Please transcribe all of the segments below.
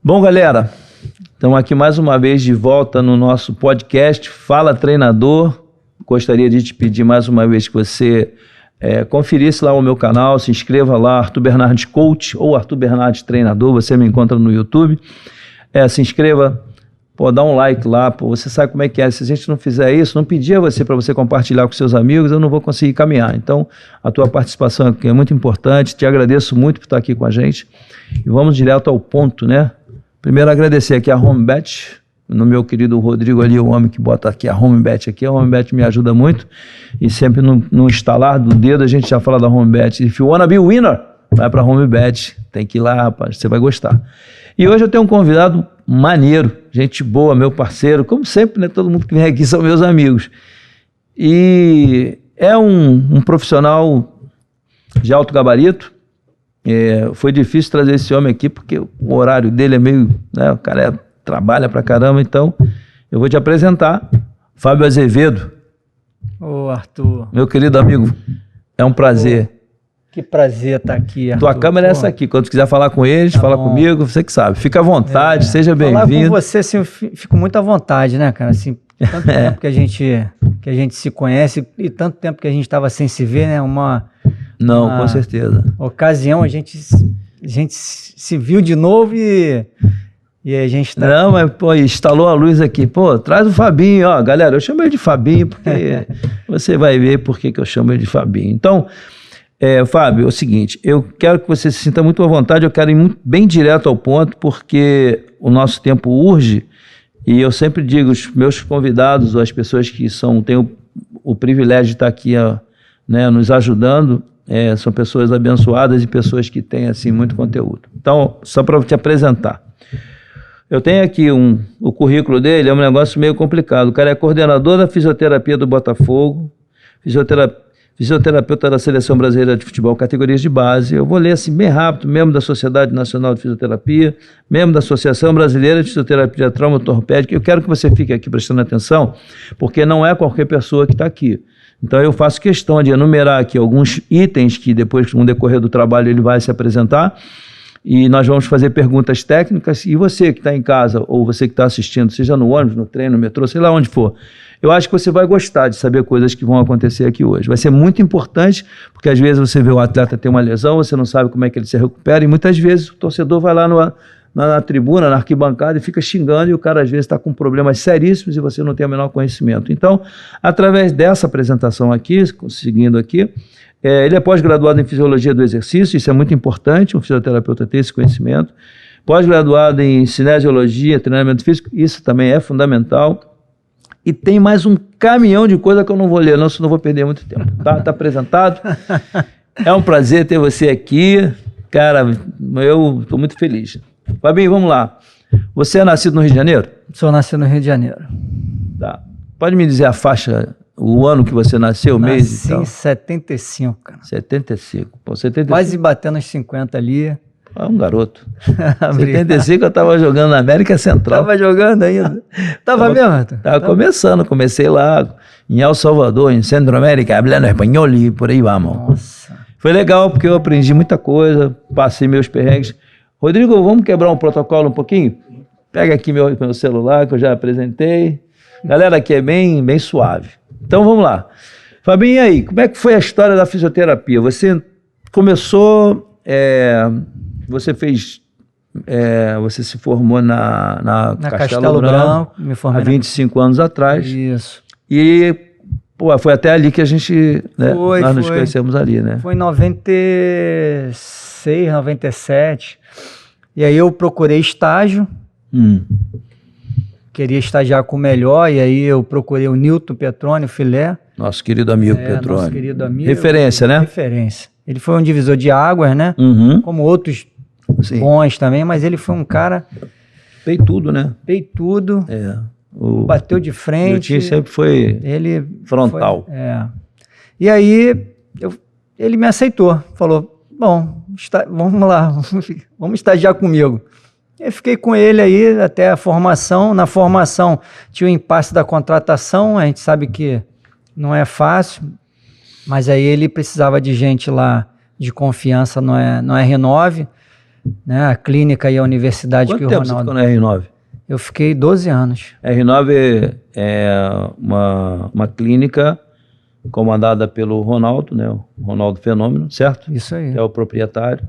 Bom, galera, estamos aqui mais uma vez de volta no nosso podcast Fala Treinador. Gostaria de te pedir mais uma vez que você conferisse lá o meu canal, se inscreva lá, Arthur Bernardes Coach ou Arthur Bernardes Treinador, você me encontra no YouTube. Se inscreva, dá um like lá, você sabe como é que é. Se a gente não fizer isso, não pedir a você para você compartilhar com seus amigos, eu não vou conseguir caminhar. Então, a tua participação aqui é muito importante, te agradeço muito por estar aqui com a gente. E vamos direto ao ponto, né? Primeiro, agradecer aqui a HomeBet, no meu querido Rodrigo ali, o homem que bota aqui a HomeBet aqui. A HomeBet me ajuda muito e sempre no instalar do dedo a gente já fala da HomeBet. If you wanna be a winner, vai pra HomeBet, tem que ir lá, rapaz, você vai gostar. E hoje eu tenho um convidado maneiro, gente boa, meu parceiro, como sempre, né? Todo mundo que vem aqui são meus amigos. E é um profissional de alto gabarito. Foi difícil trazer esse homem aqui porque o horário dele é meio, né, o cara trabalha pra caramba, então eu vou te apresentar Fábio Azevedo. Ô Arthur, meu querido amigo, é um prazer. Que prazer estar aqui, Arthur. Tua câmera é essa aqui, quando tu quiser falar com eles, fala comigo, você que sabe, fica à vontade, seja bem-vindo. Falar com você, assim, eu fico muito à vontade, né, cara, assim, tanto tempo que a gente se conhece e tanto tempo que a gente estava sem se ver, né, Não, com certeza. Ocasião, a gente se viu de novo e a gente tá... Não, mas, instalou a luz aqui. Traz o Fabinho, ó. Galera, eu chamo ele de Fabinho porque você vai ver por que eu chamo ele de Fabinho. Então, Fábio, é o seguinte, eu quero que você se sinta muito à vontade, eu quero ir bem direto ao ponto, porque o nosso tempo urge e eu sempre digo, os meus convidados, ou as pessoas que têm o privilégio de estar aqui, né, nos ajudando, são pessoas abençoadas e pessoas que têm assim, muito conteúdo. Então, só para te apresentar. Eu tenho aqui o currículo dele, é um negócio meio complicado. O cara é coordenador da fisioterapia do Botafogo, fisioterapeuta da Seleção Brasileira de Futebol, categorias de base. Eu vou ler assim bem rápido, membro da Sociedade Nacional de Fisioterapia, membro da Associação Brasileira de Fisioterapia Traumatorpédica. Eu quero que você fique aqui prestando atenção, porque não é qualquer pessoa que está aqui. Então eu faço questão de enumerar aqui alguns itens que depois, no decorrer do trabalho, ele vai se apresentar e nós vamos fazer perguntas técnicas e você que está em casa ou você que está assistindo, seja no ônibus, no trem, no metrô, sei lá onde for, eu acho que você vai gostar de saber coisas que vão acontecer aqui hoje. Vai ser muito importante, porque às vezes você vê o atleta ter uma lesão, você não sabe como é que ele se recupera e muitas vezes o torcedor vai lá na tribuna, na arquibancada e fica xingando e o cara às vezes está com problemas seríssimos e você não tem o menor conhecimento. Então, através dessa apresentação aqui, seguindo aqui, ele é pós-graduado em Fisiologia do Exercício, isso é muito importante, um fisioterapeuta ter esse conhecimento. Pós-graduado em Cinesiologia, Treinamento Físico, isso também é fundamental. E tem mais um caminhão de coisa que eu não vou ler, senão eu vou perder muito tempo. Tá apresentado? É um prazer ter você aqui. Cara, eu estou muito feliz. Fabinho, vamos lá. Você é nascido no Rio de Janeiro? Sou nascido no Rio de Janeiro. Tá. Pode me dizer a faixa, o ano que você nasceu, o mês e tal? Nasci em 75, cara. 75. 75. Quase batendo os 50 ali. Um garoto. 75 eu estava jogando na América Central. Tava jogando ainda? Tava mesmo? Tava começando, comecei lá em El Salvador, em Centroamérica, hablando espanhol e por aí vamos. Nossa. Foi legal porque eu aprendi muita coisa, passei meus perrengues. Rodrigo, vamos quebrar um protocolo um pouquinho? Pega aqui meu celular que eu já apresentei. Galera, aqui é bem suave. Então vamos lá. Fabinho, e aí, como é que foi a história da fisioterapia? Você começou... Você se formou na Castelo Branco, me formei há 25 anos atrás. Isso. E foi até ali que a gente, né, nós nos conhecemos ali, né? Foi em 96, 97. E aí eu procurei estágio. Queria estagiar com o melhor, e aí eu procurei o Newton Petrone, o Filé. Nosso querido amigo Petrone. Nosso querido amigo. Referência, né? Referência. Ele foi um divisor de águas, né? Como outros bons também, mas ele foi um cara... Peitudo, né? Peitudo. Bateu de frente. Meu time sempre foi frontal. E aí, ele me aceitou. Falou, bom, vamos lá, vamos estagiar comigo. Eu fiquei com ele aí até a formação. Na formação tinha o impasse da contratação, a gente sabe que não é fácil, mas aí ele precisava de gente lá de confiança no R9. né? A clínica e a universidade Quanto que o tempo você Ronaldo... ficou na R9? Eu fiquei 12 anos. R9 é uma clínica comandada pelo Ronaldo, né? O Ronaldo Fenômeno, certo? Isso aí. Que é o proprietário.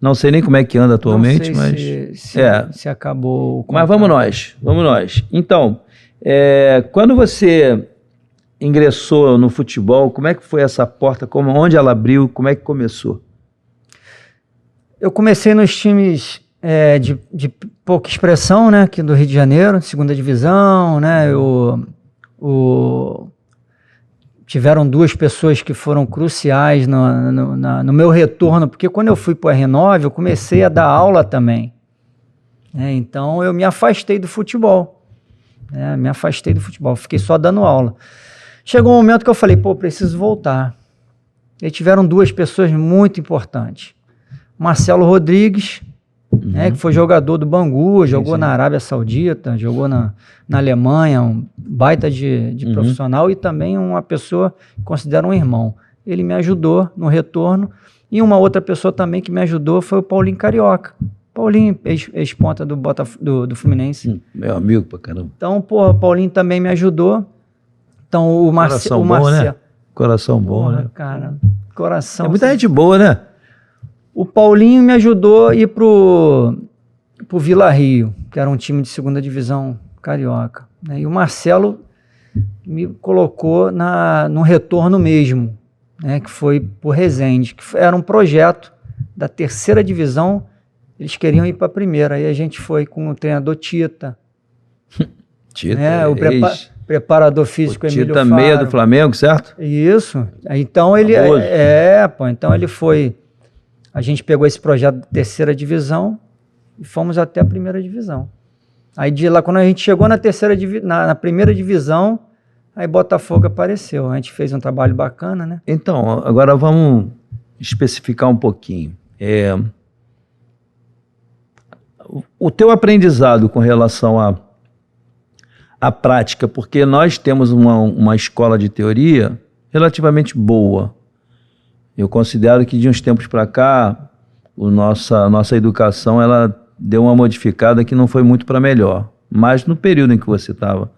Não sei nem como é que anda atualmente, Não sei mas... se acabou o Mas contrato. vamos nós. Então, quando você ingressou no futebol, como é que foi essa porta? Onde ela abriu? Como é que começou? Eu comecei nos times de pouca expressão, né, aqui do Rio de Janeiro, segunda divisão, né, tiveram duas pessoas que foram cruciais no meu retorno, porque quando eu fui para o R9, eu comecei a dar aula também, né, então eu me afastei do futebol, né, fiquei só dando aula. Chegou um momento que eu falei, pô, preciso voltar. E tiveram duas pessoas muito importantes. Marcelo Rodrigues, né, que foi jogador do Bangu, jogou na Arábia Saudita, jogou na Alemanha, um baita de profissional, e também uma pessoa que considera um irmão. Ele me ajudou no retorno, e uma outra pessoa também que me ajudou foi o Paulinho Carioca. Paulinho, ex-ponta do Fluminense. Meu amigo pra caramba. Então, pô, o Paulinho também me ajudou. Então, o Marcelo... Né? Coração bom, né? Cara, coração... É muita gente boa, né? O Paulinho me ajudou a ir pro Vila Rio, que era um time de segunda divisão carioca, né? E o Marcelo me colocou no retorno mesmo, né? Que foi por Resende, que era um projeto da terceira divisão, eles queriam ir para a primeira, aí a gente foi com o treinador Tita. Tita, né? O preparador físico Emílio Faro. Tita, meia do Flamengo, certo? Isso. Então ele então ele foi. A gente pegou esse projeto da terceira divisão e fomos até a primeira divisão. Aí de lá, quando a gente chegou na primeira divisão, aí Botafogo apareceu. A gente fez um trabalho bacana, né? Então, agora vamos especificar um pouquinho. O teu aprendizado com relação à prática, porque nós temos uma escola de teoria relativamente boa. Eu considero que de uns tempos para cá, a nossa educação ela deu uma modificada que não foi muito para melhor. Mas no período em que você estava,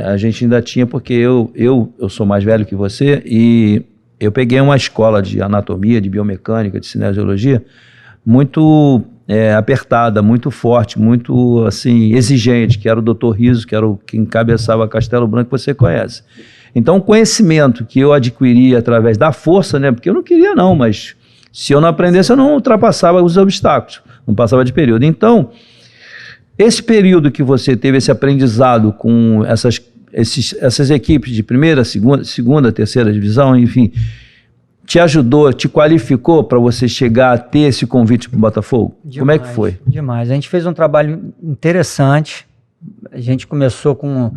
a gente ainda tinha, porque eu sou mais velho que você, e eu peguei uma escola de anatomia, de biomecânica, de cinesiologia, muito apertada, muito forte, muito assim, exigente, que era o Dr. Riso, que era o que encabeçava Castelo Branco, que você conhece. Então, o conhecimento que eu adquiri através da força, né? Porque eu não queria não, mas se eu não aprendesse, eu não ultrapassava os obstáculos, não passava de período. Então, esse período que você teve esse aprendizado com essas equipes de primeira, segunda, terceira divisão, enfim, te ajudou, te qualificou para você chegar a ter esse convite para o Botafogo? Demais, como é que foi? Demais. A gente fez um trabalho interessante. A gente começou com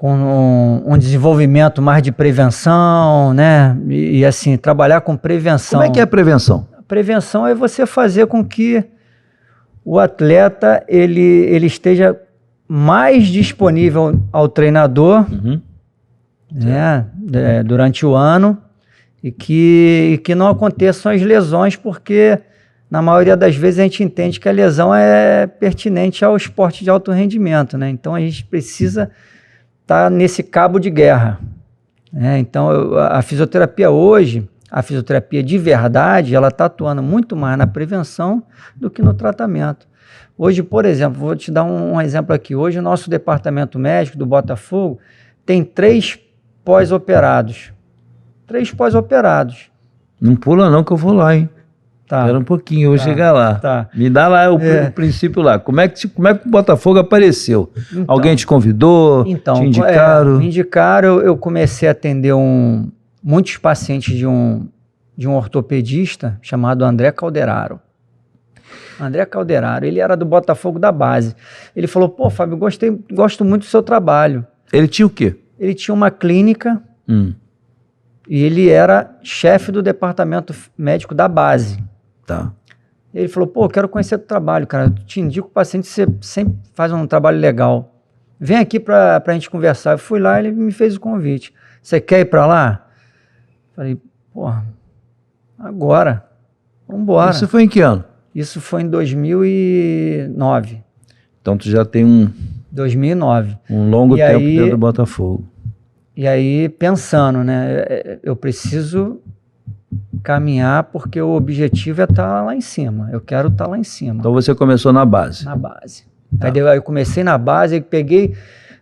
um desenvolvimento mais de prevenção, né? E assim, trabalhar com prevenção. Como é que é a prevenção? A prevenção é você fazer com que o atleta ele esteja mais disponível ao treinador, né? Durante o ano, e que não aconteçam as lesões, porque na maioria das vezes a gente entende que a lesão é pertinente ao esporte de alto rendimento, né? Então a gente precisa estar nesse cabo de guerra, né? Então a fisioterapia hoje, a fisioterapia de verdade, ela está atuando muito mais na prevenção do que no tratamento. Hoje, por exemplo, vou te dar um exemplo aqui. Hoje o nosso departamento médico do Botafogo tem 3 pós-operados. 3 pós-operados. Não pula não que eu vou lá, hein? Tá. Espera um pouquinho, eu vou chegar lá. Tá. Me dá lá o princípio lá. Como é que o Botafogo apareceu? Então, alguém te convidou? Te indicaram? Me indicaram, eu comecei a atender muitos pacientes de um ortopedista chamado André Calderaro. André Calderaro, ele era do Botafogo da base. Ele falou, pô, Fábio, gosto muito do seu trabalho. Ele tinha o quê? Ele tinha uma clínica e ele era chefe do departamento médico da base. Tá. Ele falou, pô, eu quero conhecer o trabalho, cara. Eu te indico o paciente, você sempre faz um trabalho legal. Vem aqui pra gente conversar. Eu fui lá, ele me fez o convite. Você quer ir pra lá? Falei, porra, agora. vamos embora. Isso foi em que ano? Isso foi em 2009. Então tu já tem um 2009. longo tempo dentro do Botafogo. E aí, pensando, né? Eu preciso caminhar porque o objetivo é estar lá em cima. Eu quero estar lá em cima. Então você começou na base. Na base. Tá. Aí eu comecei na base, peguei...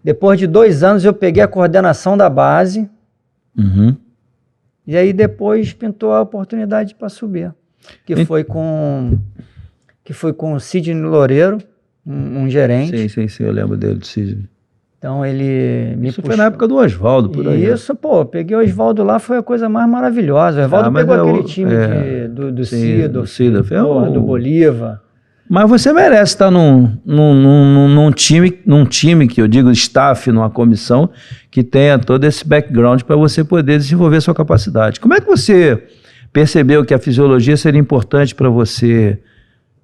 Depois de 2 anos eu peguei a coordenação da base. Uhum. E aí depois pintou a oportunidade para subir. Que foi com o Sidney Loureiro, um gerente. Sim, eu lembro dele, do Sidney. Então ele me puxou. Foi na época do Oswaldo, por aí. Isso, pô, peguei o Oswaldo lá, foi a coisa mais maravilhosa. O Oswaldo pegou aquele time do Cido, do Bolívar. Mas você merece estar num time que eu digo staff, numa comissão, que tenha todo esse background para você poder desenvolver sua capacidade. Como é que você percebeu que a fisiologia seria importante para você?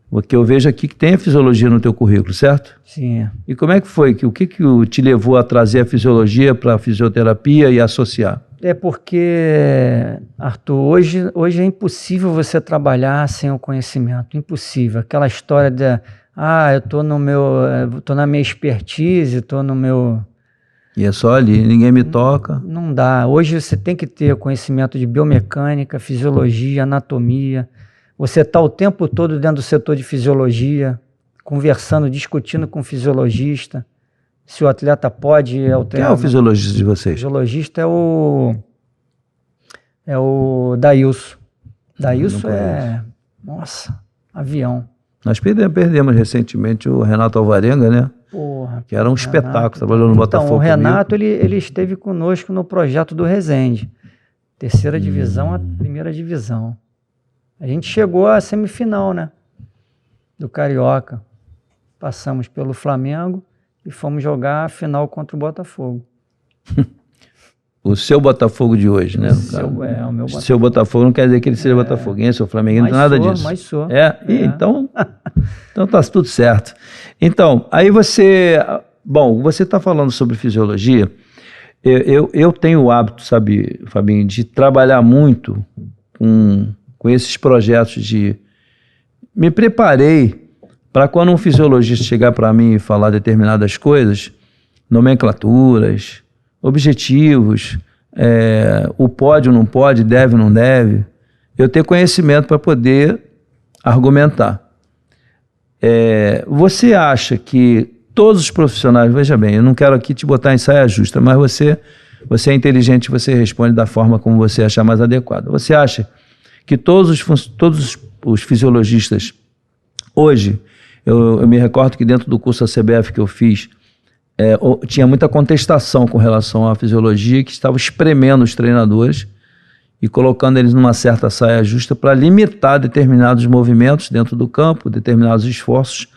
Porque eu vejo aqui que tem a fisiologia no teu currículo, certo? Sim. E como é que foi? O que te levou a trazer a fisiologia para a fisioterapia e associar? É porque, Arthur, hoje é impossível você trabalhar sem o conhecimento. Impossível. Aquela história de, eu tô na minha expertise, tô no meu... E é só ali, ninguém me toca. Não dá. Hoje você tem que ter conhecimento de biomecânica, fisiologia, anatomia. Você está o tempo todo dentro do setor de fisiologia, conversando, discutindo com o fisiologista, se o atleta pode... Quem é o fisiologista de vocês? O fisiologista é o Dailson. Dailson nossa, avião. Nós perdemos recentemente o Renato Alvarenga, né? Porra, que era um espetáculo, trabalhou no Botafogo. Então, o Renato, ele esteve conosco no projeto do Resende. 3ª divisão a 1ª divisão. A gente chegou à semifinal, né? Do Carioca. Passamos pelo Flamengo e fomos jogar a final contra o Botafogo. O seu Botafogo de hoje, né? O meu Botafogo. Seu Botafogo não quer dizer que ele seja botafoguense ou flamenguense, não nada disso. Mas sou. Então tá tudo certo. Então, aí você está falando sobre fisiologia. Eu tenho o hábito, sabe, Fabinho, de trabalhar muito com esses projetos me preparei para quando um fisiologista chegar para mim e falar determinadas coisas, nomenclaturas, objetivos, o pode ou não pode, deve ou não deve, eu ter conhecimento para poder argumentar. Você acha que todos os profissionais, veja bem, eu não quero aqui te botar em saia justa, mas você é inteligente, você responde da forma como você achar mais adequada. Você acha que todos os fisiologistas, hoje, eu me recordo que dentro do curso da CBF que eu fiz, tinha muita contestação com relação à fisiologia, que estava espremendo os treinadores e colocando eles numa certa saia justa para limitar determinados movimentos dentro do campo, determinados esforços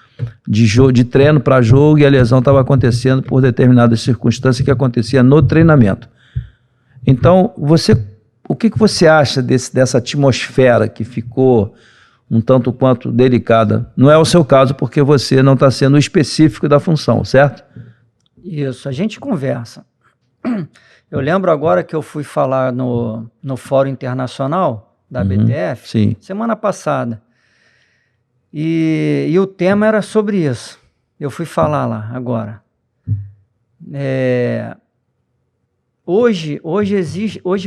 de treino para jogo, e a lesão estava acontecendo por determinadas circunstâncias que acontecia no treinamento. Então, o que você acha dessa atmosfera que ficou um tanto quanto delicada? Não é o seu caso, porque você não está sendo específico da função, certo? Isso, a gente conversa. Eu lembro agora que eu fui falar no Fórum Internacional da BTF, semana passada, e o tema era sobre isso. Eu fui falar lá agora. Hoje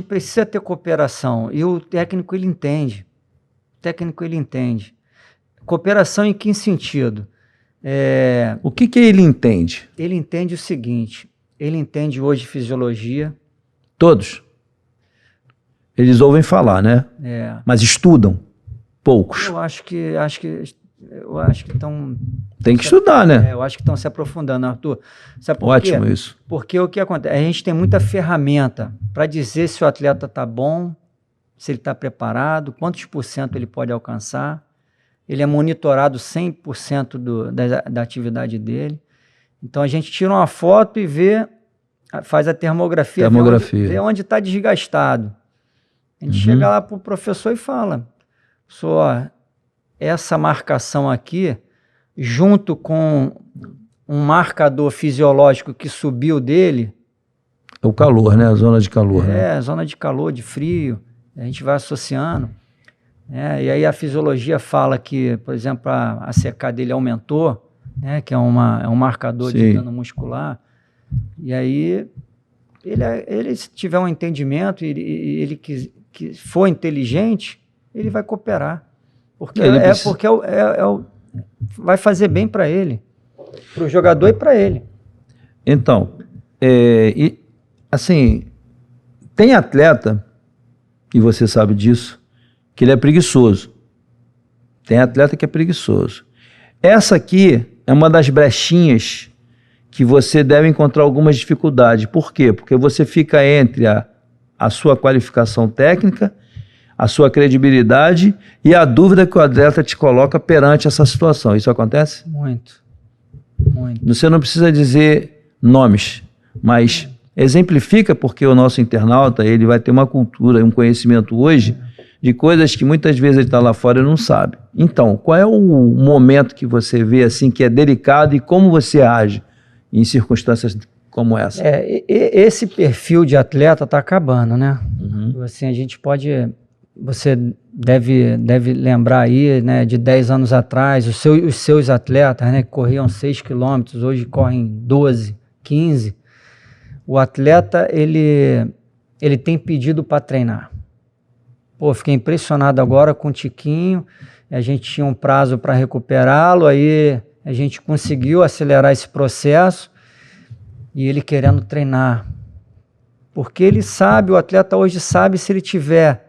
precisa ter cooperação, e o técnico ele entende. Cooperação em que sentido? O que ele entende? Ele entende o seguinte, ele entende hoje fisiologia. Todos? Eles ouvem falar, né? Mas estudam? Poucos. Eu acho que estão... Tem que estudar, né? Eu acho que estão se aprofundando, Arthur. Sabe por Ótimo quê? Isso. Porque o que acontece? A gente tem muita ferramenta para dizer se o atleta está bom, se ele está preparado, quantos % ele pode alcançar. Ele é monitorado 100% da atividade dele. Então a gente tira uma foto e faz a termografia. Vê onde está desgastado. A gente chega lá para o professor e fala, essa marcação aqui, junto com um marcador fisiológico que subiu dele... O calor, né? A zona de calor. Zona de calor, de frio. A gente vai associando. né? E aí a fisiologia fala que, por exemplo, a ACK dele aumentou, né? Que é um marcador Sim. de dano muscular. E aí, ele se tiver um entendimento e ele que for inteligente, ele vai cooperar. Porque vai fazer bem para ele, para o jogador e para ele. Então, assim, tem atleta, e você sabe disso, que ele é preguiçoso. Tem atleta que é preguiçoso. Essa aqui é uma das brechinhas que você deve encontrar algumas dificuldades. Por quê? Porque você fica entre a sua qualificação técnica, a sua credibilidade e a dúvida que o atleta te coloca perante essa situação. Isso acontece? Muito. Você não precisa dizer nomes, mas exemplifica, porque o nosso internauta ele vai ter uma cultura e um conhecimento hoje de coisas que muitas vezes ele está lá fora e não sabe. Então, qual é o momento que você vê assim que é delicado e como você age em circunstâncias como essa? Esse perfil de atleta está acabando, né? Uhum. Assim, a gente pode... Você deve lembrar aí, né, de 10 anos atrás, os seus atletas, né, que corriam 6 quilômetros, hoje correm 12, 15. O atleta, ele tem pedido para treinar. Pô, fiquei impressionado agora com o Tiquinho, a gente tinha um prazo para recuperá-lo, aí a gente conseguiu acelerar esse processo e ele querendo treinar. Porque ele sabe, o atleta hoje sabe, se ele tiver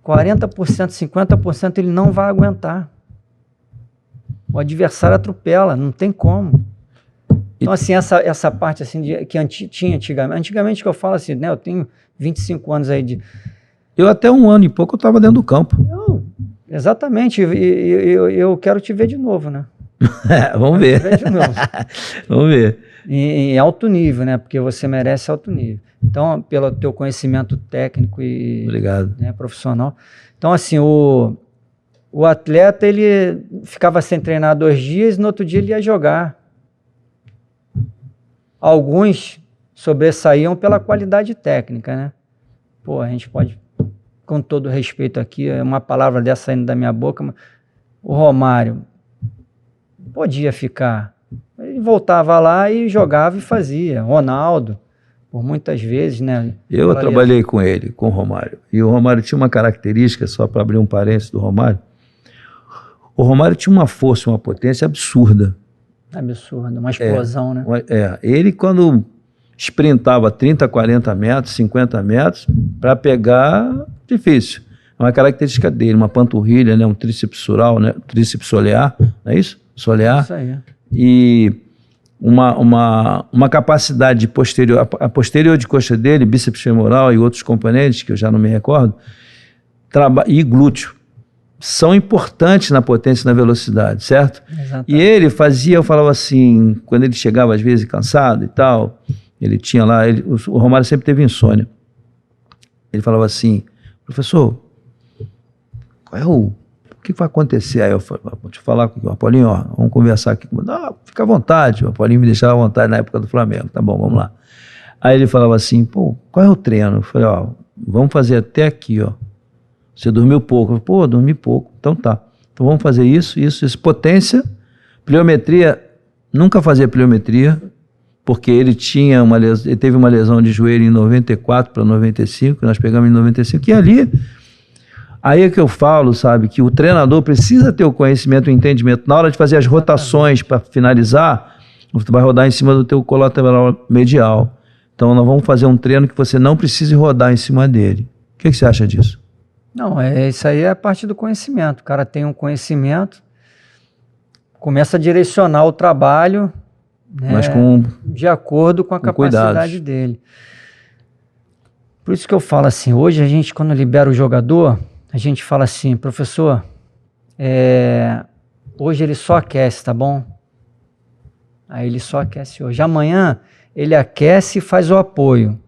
40%, 50%, ele não vai aguentar. O adversário atropela, não tem como. Então, assim, essa parte assim, que tinha antigamente que eu falo assim, né, eu tenho 25 anos aí de... Eu até 1 ano e pouco eu estava dentro do campo. Exatamente, eu quero te ver de novo, né? Vamos ver. Te ver de novo. Vamos ver. Em alto nível, né? Porque você merece alto nível. Então, pelo teu conhecimento técnico e né, profissional. Então, assim, o atleta, ele ficava sem treinar 2 dias e no outro dia ele ia jogar. Alguns sobressaíam pela qualidade técnica, né? Pô, a gente pode, com todo respeito aqui, uma palavra dessa saindo da minha boca, mas o Romário podia ficar. Ele voltava lá e jogava e fazia. Ronaldo, por muitas vezes, né? Eu trabalhei com ele, com o Romário. E o Romário tinha uma característica, só para abrir um parênteses do Romário. O Romário tinha uma força, uma potência absurda. Absurda, uma explosão, né? Ele, quando sprintava 30, 40 metros, 50 metros, para pegar, difícil. É uma característica dele, uma panturrilha, né? Um tríceps sural, né? Tríceps solear, não é isso? Solear. Isso aí. E uma capacidade de posterior, a posterior de coxa dele, bíceps femoral e outros componentes, que eu já não me recordo, e glúteo, são importantes na potência e na velocidade, certo? Exatamente. E ele fazia, eu falava assim, quando ele chegava às vezes cansado e tal, ele tinha lá, o Romário sempre teve insônia. Ele falava assim, professor, o que vai acontecer? Aí eu falei, vou te falar com o Apolinho, ó, vamos conversar aqui. Não, fica à vontade, o Apolinho me deixava à vontade na época do Flamengo, tá bom, vamos lá. Aí ele falava assim, pô, qual é o treino? Eu falei, ó, vamos fazer até aqui, ó. Você dormiu pouco. Eu falei, pô, dormi pouco. Então tá. Então vamos fazer isso. Potência, pliometria, nunca fazia pliometria, porque ele teve uma lesão de joelho em 94 para 95, nós pegamos em 95, e ali, aí é que eu falo, sabe, que o treinador precisa ter o conhecimento e o entendimento. Na hora de fazer as rotações para finalizar, você vai rodar em cima do teu colateral medial. Então nós vamos fazer um treino que você não precise rodar em cima dele. O que você acha disso? Não, isso aí é a parte do conhecimento. O cara tem um conhecimento, começa a direcionar o trabalho, né, mas de acordo com a capacidade dele. Por isso que eu falo assim, hoje a gente, quando libera o jogador, a gente fala assim, professor, hoje ele só aquece, tá bom? Aí ele só aquece hoje. Amanhã ele aquece e faz o apoio.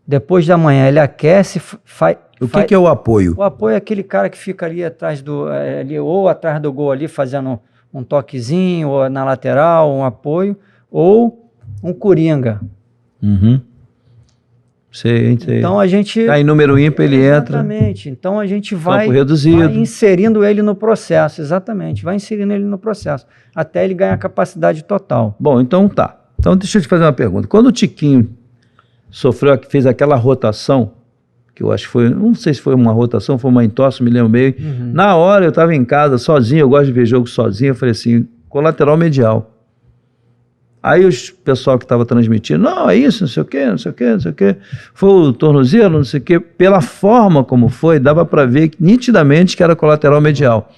Depois da manhã ele aquece, O que é o apoio? O apoio é aquele cara que fica ali atrás ou atrás do gol ali, fazendo um toquezinho, ou na lateral, um apoio, ou um coringa. Uhum. Sei. Então a gente... Tá em número ímpar, ele entra. Exatamente. Então a gente vai inserindo ele no processo, exatamente. Vai inserindo ele no processo, até ele ganhar capacidade total. Bom, então tá. Então deixa eu te fazer uma pergunta. Quando o Tiquinho fez aquela rotação, que eu acho que foi, não sei se foi uma rotação, foi uma entorse, me lembro bem. Na hora eu estava em casa sozinho, eu gosto de ver jogo sozinho, eu falei assim, colateral medial. Aí o pessoal que estava transmitindo, não, é isso, não sei o quê, foi o tornozelo, não sei o quê. Pela forma como foi, dava para ver nitidamente que era colateral medial.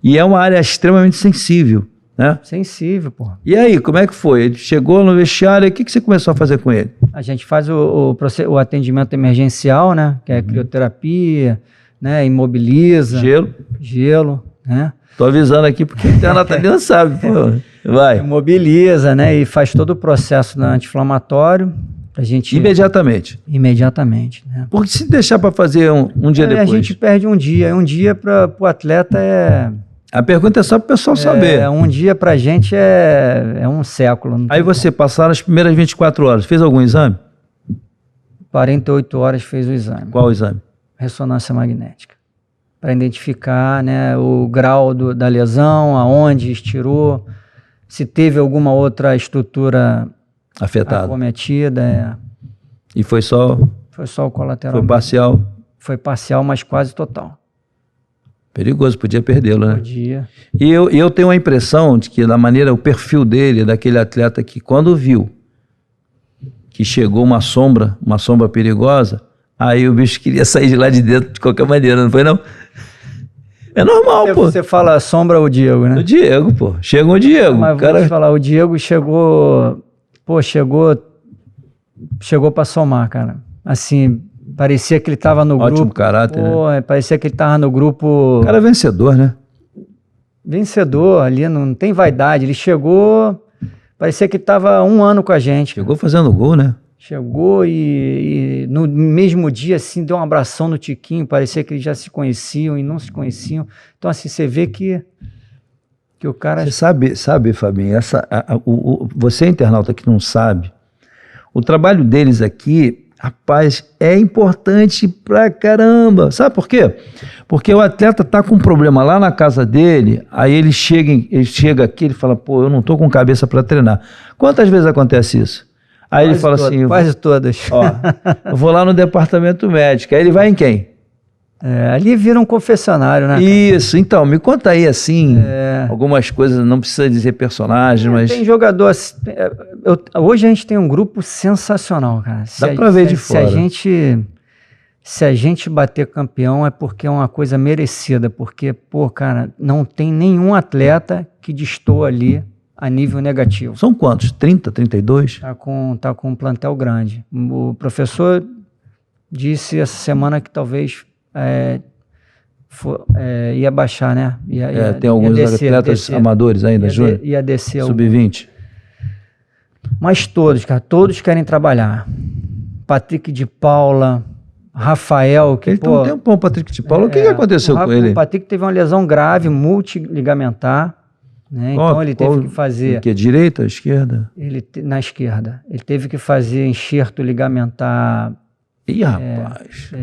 E é uma área extremamente sensível, né? Sensível, pô. E aí, como é que foi? Ele chegou no vestiário, o que você começou a fazer com ele? A gente faz o atendimento emergencial, né? Que é crioterapia, né? Imobiliza. Gelo, né? Tô avisando aqui porque a Natália não sabe, pô. Vai. Imobiliza, né? E faz todo o processo anti-inflamatório. A gente... Imediatamente? Imediatamente, né? Porque se deixar para fazer um dia depois? A gente perde um dia. Um dia para o atleta é... A pergunta é só para o pessoal saber. Um dia para a gente é um século. Aí você passaram as primeiras 24 horas. Fez algum exame? 48 horas fez o exame. Qual o exame? Ressonância magnética. Para identificar, né, o grau da lesão, aonde estirou, se teve alguma outra estrutura afetada, acometida. E foi só o colateral. Foi parcial? Foi parcial, mas quase total. Perigoso, podia perdê-lo, né? Podia. E eu tenho a impressão de que, da maneira, o perfil dele, daquele atleta que, quando viu que chegou uma sombra perigosa, aí o bicho queria sair de lá de dentro de qualquer maneira, não foi não? É normal, pô. Você fala sombra ou Diego, né? O Diego, pô. Chegou o Diego. Mas vou te falar, o Diego chegou pra somar, cara. Assim, parecia que ele tava no grupo. Ótimo caráter, né? Parecia que ele tava no grupo... O cara é vencedor, né? Vencedor ali, não tem vaidade. Ele chegou, parecia que ele tava 1 ano com a gente. Chegou fazendo gol, né? Chegou e no mesmo dia, assim, deu um abração no Tiquinho, parecia que eles já se conheciam e não se conheciam. Então, assim, você vê que o cara... Você sabe, Fabinho, você internauta que não sabe, o trabalho deles aqui, rapaz, é importante pra caramba. Sabe por quê? Porque o atleta tá com um problema lá na casa dele, aí ele chega aqui, ele fala, pô, eu não tô com cabeça para treinar. Quantas vezes acontece isso? Aí ele fala assim... Quase todas. Ó, eu vou lá no departamento médico. Aí ele vai em quem? Ali vira um confessionário, né? Isso, então, me conta aí, assim, algumas coisas, não precisa dizer personagem, mas... Tem jogador... hoje a gente tem um grupo sensacional, cara. Dá pra ver de fora. Se a gente bater campeão é porque é uma coisa merecida, porque, pô, cara, não tem nenhum atleta que destoa ali a nível negativo. São quantos? 30, 32? Tá com um plantel grande. O professor disse essa semana que talvez ia baixar, né? Tem alguns atletas amadores ainda, Júnior? Ia descer. Sub-20. Mas todos, cara, todos querem trabalhar. Patrick de Paula, Rafael... Ele tem um tempão, Patrick de Paula. O que aconteceu com ele? O Patrick teve uma lesão grave, multiligamentar. Né? Então ele teve que fazer... Que é direita ou esquerda? Na esquerda. Ele teve que fazer enxerto ligamentar. Ih, rapaz.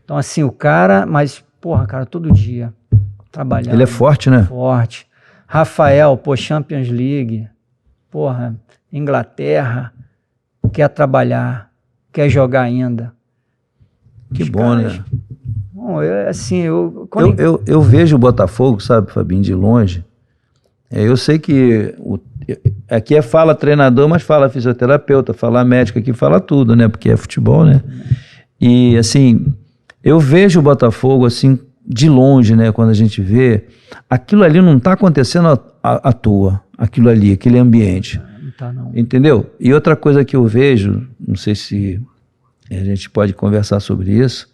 Então assim, o cara... Mas, porra, cara, todo dia trabalhando. Ele é forte, né? Forte. Rafael, Champions League. Porra, Inglaterra. Quer trabalhar. Quer jogar ainda. Que bom, né? Bom, eu vejo o Botafogo, sabe, Fabinho, de longe. Eu sei que aqui fala treinador, mas fala fisioterapeuta, fala médico, aqui fala tudo, né? Porque é futebol, né? E assim, eu vejo o Botafogo assim de longe, né? Quando a gente vê, aquilo ali não está acontecendo à toa, aquilo ali, aquele ambiente. Não tá, não. Entendeu? E outra coisa que eu vejo, não sei se a gente pode conversar sobre isso,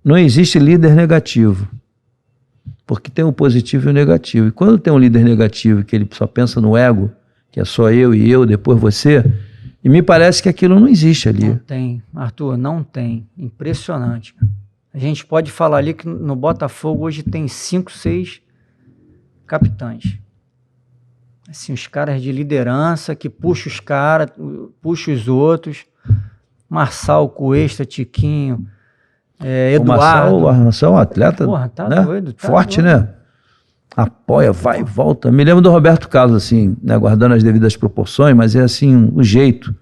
não existe líder negativo. Porque tem o positivo e o negativo. E quando tem um líder negativo que ele só pensa no ego, que é só eu e eu, depois você, e me parece que aquilo não existe ali. Não tem, Arthur, não tem. Impressionante. A gente pode falar ali que no Botafogo hoje tem 5, 6 capitães. Assim, os caras de liderança que puxam os caras, puxam os outros. Marçal, Cuesta, Tiquinho, Eduardo. O Marçal é um atleta, porra, tá né? doido. Tá Forte, doido. né? Apoia, vai e volta. Me lembro do Roberto Carlos, assim, né? Guardando as devidas proporções, mas é assim, o jeito.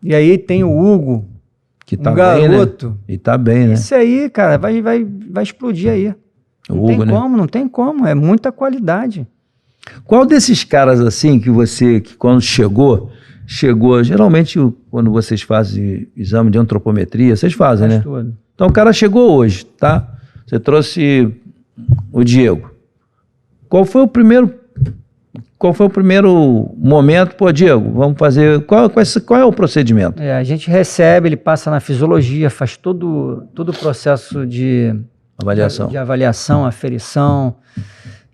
E aí tem o Hugo, Que tá um bem, garoto. né? E tá bem, né? Esse aí, cara, vai explodir aí. O Não tem Hugo, né? como, não tem como. É muita qualidade. Qual desses caras, assim, que quando chegou, geralmente quando vocês fazem exame de antropometria, vocês fazem, Faz né? tudo. Então o cara chegou hoje, tá? Você trouxe o Diego. Qual foi o primeiro momento? Pô, Diego, vamos fazer... Qual é o procedimento? A gente recebe, ele passa na fisiologia, faz todo o processo de Avaliação. avaliação, aferição.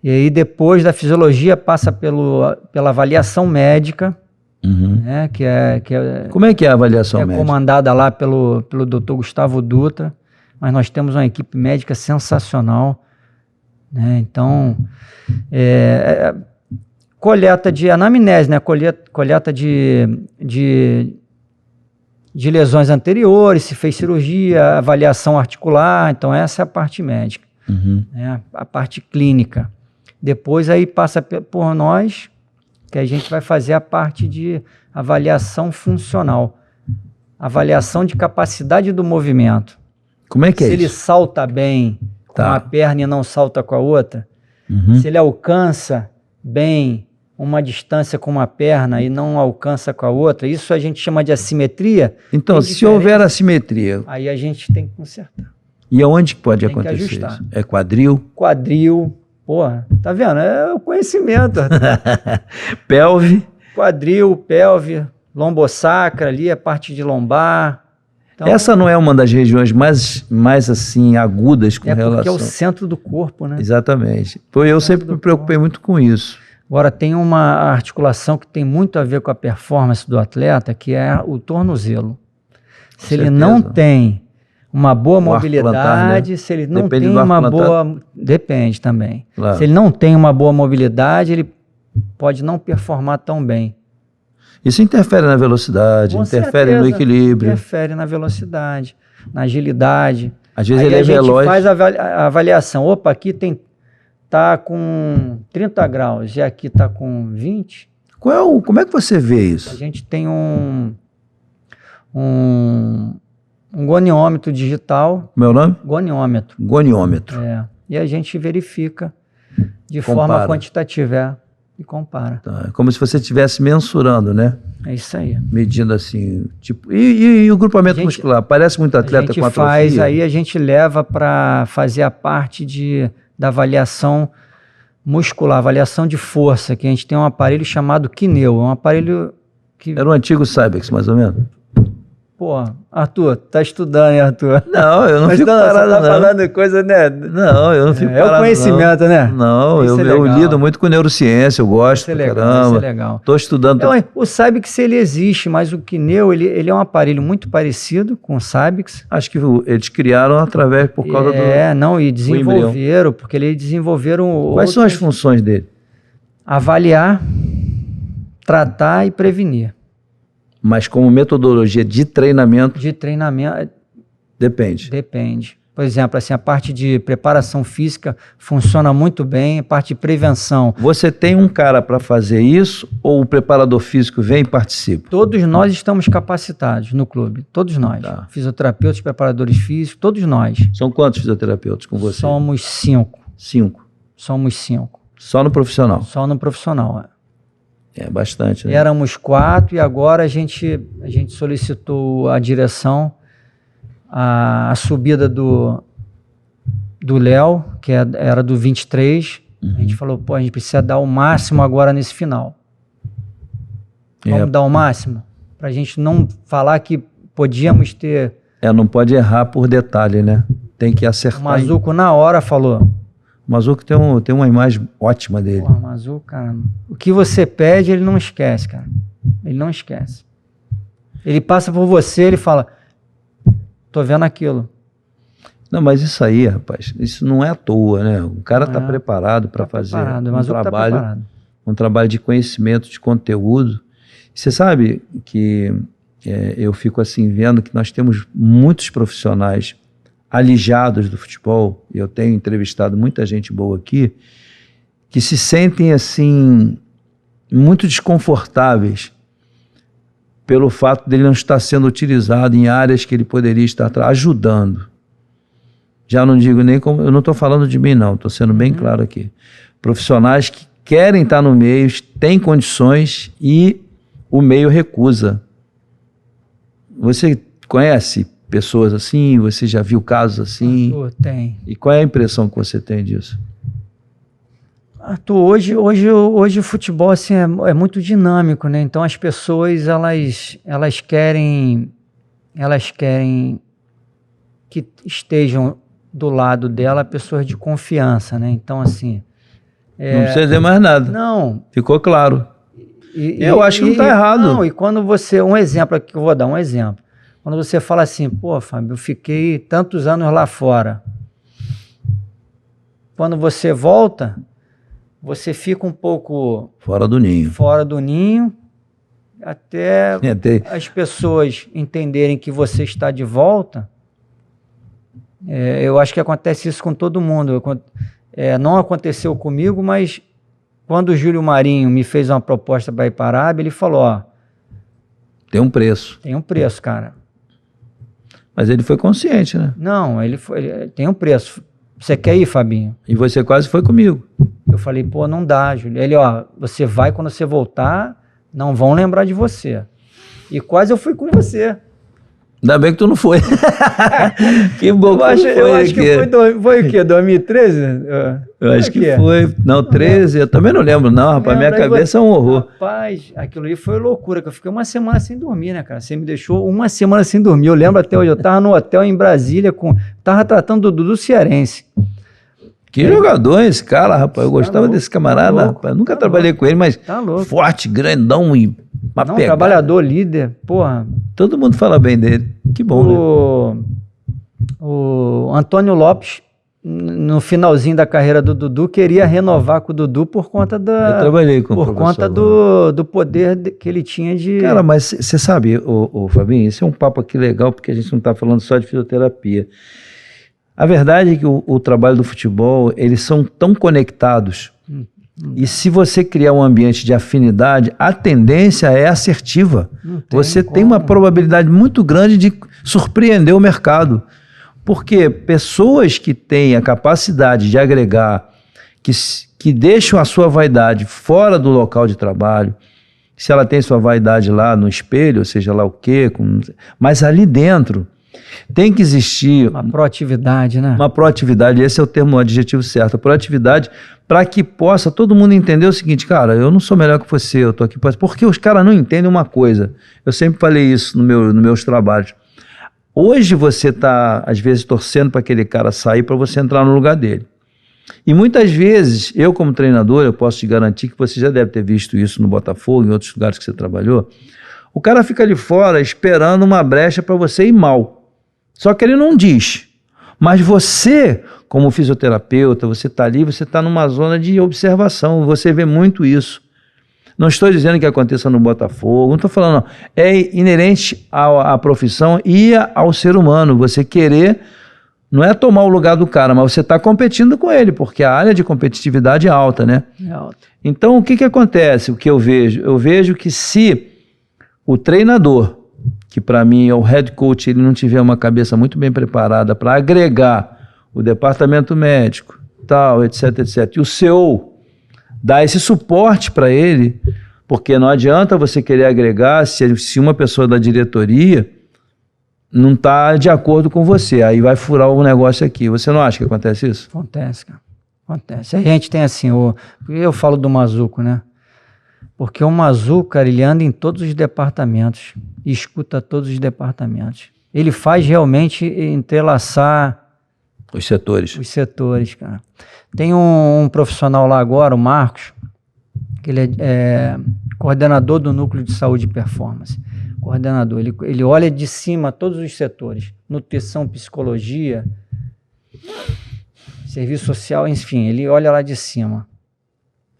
E aí depois da fisiologia passa pela avaliação médica, né, que é Como é que é a avaliação médica? comandada lá pelo Dr. Gustavo Dutra, mas nós temos uma equipe médica sensacional, né? Então, coleta de anamnese, né? Coleta de lesões anteriores, se fez cirurgia, avaliação articular, então essa é a parte médica, né? A parte clínica. Depois aí passa por nós, que a gente vai fazer a parte de avaliação funcional, avaliação de capacidade do movimento. Como é que é Se ele isso? salta bem com uma perna e não salta com a outra, se ele alcança bem uma distância com uma perna e não alcança com a outra, isso a gente chama de assimetria. Então, se houver assimetria, aí a gente tem que consertar. e aonde que pode Tem que acontecer ajustar. isso? É quadril? Quadril, porra, tá vendo? É o conhecimento. Pelve? Quadril, pelve, lombosacra ali, a parte de lombar. Então, Essa não é uma das regiões mais assim, agudas com relação... porque é o centro do corpo, né? Exatamente. Eu sempre me preocupei muito com isso. Agora, tem uma articulação que tem muito a ver com a performance do atleta, que é o tornozelo. Se ele não tem uma boa mobilidade, plantar, né? se ele não Depende tem do arco uma plantar. boa... Depende também. Claro. Se ele não tem uma boa mobilidade, ele pode não performar tão bem. Isso interfere na velocidade, Com interfere certeza, no equilíbrio. interfere na velocidade, na agilidade. Às vezes Aí ele é veloz. a gente faz a avaliação. Opa, aqui tá com 30 graus e aqui tá com 20. Como é que você vê A isso? gente tem um goniômetro digital. Meu nome? Goniômetro. Goniômetro. E a gente verifica de Compara. forma quantitativa e compara. Tá, é como se você estivesse mensurando, né? É isso aí. Medindo assim, tipo... E o grupamento muscular? Parece muito atleta com atrofia? Aí a gente leva para fazer a parte da avaliação muscular, avaliação de força, que a gente tem um aparelho chamado Kineo, um aparelho que... Era o antigo Cybex, mais ou menos? Pô, Arthur, tá estudando, hein, Arthur? Não, eu não fico parado, você tá não. falando coisa, né? Não, eu não fico parado, É o conhecimento, não. né? Não, Isso é eu legal. lido muito com neurociência, eu gosto Isso é pra legal, caramba. isso é legal. Estou estudando... Então, o Cybex, ele existe, mas o Kineo, ele é um aparelho muito parecido com o Cybex. Acho que eles criaram por causa do... E desenvolveram, porque eles desenvolveram... Quais são as funções dele? Avaliar, tratar e prevenir. Mas como metodologia de treinamento... De treinamento... Depende. Por exemplo, assim, a parte de preparação física funciona muito bem, a parte de prevenção. Você tem um cara para fazer isso ou o preparador físico vem e participa? Todos nós estamos capacitados no clube, todos nós. Tá. Fisioterapeutas, preparadores físicos, todos nós. São quantos fisioterapeutas com você? Somos 5. 5. Somos 5. Só no profissional? Só no profissional. É bastante, né? Éramos 4 e agora a gente solicitou a direção, a subida do Léo, que era do 23. A gente falou, a gente precisa dar o máximo agora nesse final. Vamos dar o máximo? Para a gente não falar que podíamos ter... não pode errar por detalhe, né? Tem que acertar. O Mazuco na hora falou... O Mazuco tem uma imagem ótima dele. Porra, Mazuco, cara, o que você pede, ele não esquece, cara. Ele não esquece. Ele passa por você, ele fala, tô vendo aquilo. Não, mas isso aí, rapaz, isso não é à toa, né? O cara tá preparado para fazer um trabalho um trabalho de conhecimento, de conteúdo. Você sabe que eu fico assim vendo que nós temos muitos profissionais alijados do futebol, eu tenho entrevistado muita gente boa aqui, que se sentem assim muito desconfortáveis pelo fato dele não estar sendo utilizado em áreas que ele poderia estar ajudando. Já não digo nem como, eu não estou falando de mim não, estou sendo bem claro aqui. Profissionais que querem estar no meio, têm condições e o meio recusa. Você conhece pessoas assim? Você já viu casos assim? Arthur, tem. E qual é a impressão que você tem disso? Arthur, hoje o futebol assim, é muito dinâmico, né? Então as pessoas elas querem que estejam do lado dela pessoas de confiança, né? Então assim... não precisa dizer mais nada. Não. Ficou claro. Eu acho que não está errado. Não, e quando você... Um exemplo aqui que eu vou dar, um exemplo. Quando você fala assim, pô, Fábio, eu fiquei tantos anos lá fora. Quando você volta, você fica um pouco... Fora do ninho. Fora do ninho, até as pessoas entenderem que você está de volta. Eu acho que acontece isso com todo mundo. Não aconteceu comigo, mas quando o Júlio Marinho me fez uma proposta para ir para a Arábia, ele falou, ó... Tem um preço. Tem um preço, cara. Mas ele foi consciente, né? Não, ele tem um preço. Você quer ir, Fabinho? E você quase foi comigo. Eu falei, pô, não dá, Júlio. Ele, ó, você vai quando você voltar, não vão lembrar de você. E quase eu fui com você. Ainda bem que tu não foi. Que bom que eu acho que foi o quê? 2013? Eu acho que foi. Não, 13, eu também não lembro, não, rapaz. Minha cabeça é um horror. Rapaz, aquilo ali foi loucura, que eu fiquei uma semana sem dormir, né, cara? Você me deixou uma semana sem dormir. Eu lembro até hoje, eu tava no hotel em Brasília, tava tratando do Dudu Cearense. Que jogador esse cara, rapaz. Eu gostava desse camarada, rapaz. Nunca trabalhei com ele, mas forte, grandão e uma pegada. Trabalhador, líder, porra. Todo mundo fala bem dele. Que bom, né? O Antônio Lopes, no finalzinho da carreira do Dudu, queria renovar com o Dudu por conta Eu trabalhei com por conta do poder que ele tinha de... Cara, mas você sabe, Fabinho, esse é um papo aqui legal, porque a gente não está falando só de fisioterapia. A verdade é que o trabalho do futebol, eles são tão conectados. E se você criar um ambiente de afinidade, a tendência é assertiva. Você tem uma probabilidade muito grande de surpreender o mercado. Porque pessoas que têm a capacidade de agregar, que deixam a sua vaidade fora do local de trabalho, se ela tem sua vaidade lá no espelho, ou seja lá o quê, mas ali dentro tem que existir... Uma proatividade, né? Uma proatividade, esse é o termo, o adjetivo certo, a proatividade, para que possa todo mundo entender o seguinte, cara, eu não sou melhor que você, eu tô aqui porque os caras não entendem uma coisa. Eu sempre falei isso nos meus trabalhos. Hoje você está, às vezes, torcendo para aquele cara sair para você entrar no lugar dele. E muitas vezes, eu como treinador, eu posso te garantir que você já deve ter visto isso no Botafogo, em outros lugares que você trabalhou, o cara fica ali fora esperando uma brecha para você ir mal. Só que ele não diz. Mas você, como fisioterapeuta, você está ali, você está numa zona de observação, você vê muito isso. Não estou dizendo que aconteça no Botafogo, não estou falando, não. É inerente à profissão e ao ser humano. Você querer, não é tomar o lugar do cara, mas você está competindo com ele, porque a área de competitividade é alta, né? É alta. Então, o que acontece? O que eu vejo? Eu vejo que se o treinador, que para mim é o head coach, ele não tiver uma cabeça muito bem preparada para agregar o departamento médico, tal, etc, etc, e o CEO dar esse suporte para ele, porque não adianta você querer agregar se uma pessoa da diretoria não está de acordo com você, aí vai furar o negócio aqui. Você não acha que acontece isso? Acontece, cara. Acontece. A gente tem assim, eu falo do Mazuco, né? Porque o Mazuco, cara, ele anda em todos os departamentos, escuta todos os departamentos. Ele faz realmente entrelaçar os setores. Os setores, cara. Tem um profissional lá agora, o Marcos, que ele é coordenador do Núcleo de Saúde e Performance. Coordenador. Ele olha de cima todos os setores. Nutrição, psicologia, serviço social, enfim, ele olha lá de cima.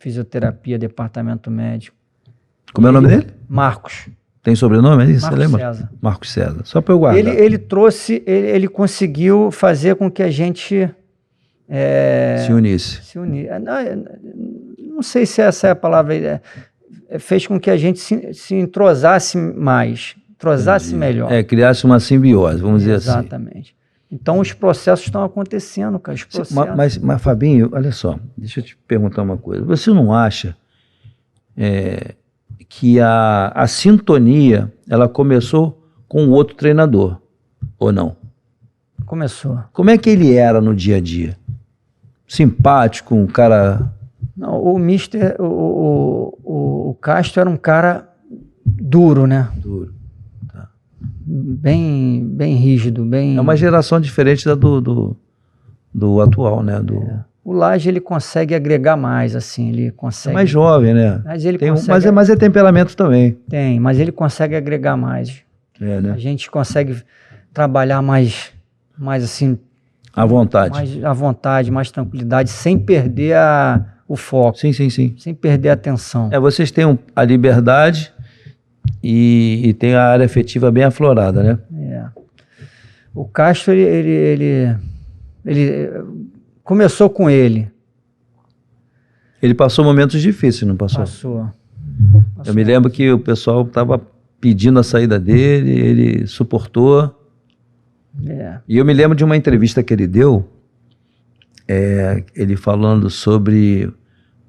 fisioterapia, departamento médico. Como é o nome dele? Marcos. Tem sobrenome aí? Você Marcos lembra? César. Marcos César. Só para eu guardar. Ele trouxe, ele conseguiu fazer com que a gente se unisse. se unir. Não sei se essa é a palavra. Fez com que a gente se entrosasse mais, entrosasse melhor. Criasse uma simbiose, vamos dizer assim. Exatamente. Então os processos estão acontecendo, cara. Os processos. Mas Fabinho, olha só, deixa eu te perguntar uma coisa. Você não acha que a sintonia ela começou com o outro treinador, ou não? Começou. Como é que ele era no dia a dia? Simpático, um cara... Não, o Mister, o Castro era um cara duro, né? Duro. Tá. Bem rígido, bem... É uma geração diferente da do atual, né? O Laje, ele consegue agregar mais, assim, ele consegue... É mais jovem, né? Mas ele consegue... mas é temperamento também. Tem, mas ele consegue agregar mais. Né? A gente consegue trabalhar mais assim... À vontade. Mais à vontade, mais tranquilidade, sem perder o foco. Sim. Sem perder a atenção. Vocês têm a liberdade e tem a área afetiva bem aflorada, né? O Castro, ele começou com ele. Ele passou momentos difíceis, não passou? Passou. Eu me lembro que o pessoal estava pedindo a saída dele, ele suportou. E eu me lembro de uma entrevista que ele deu, ele falando sobre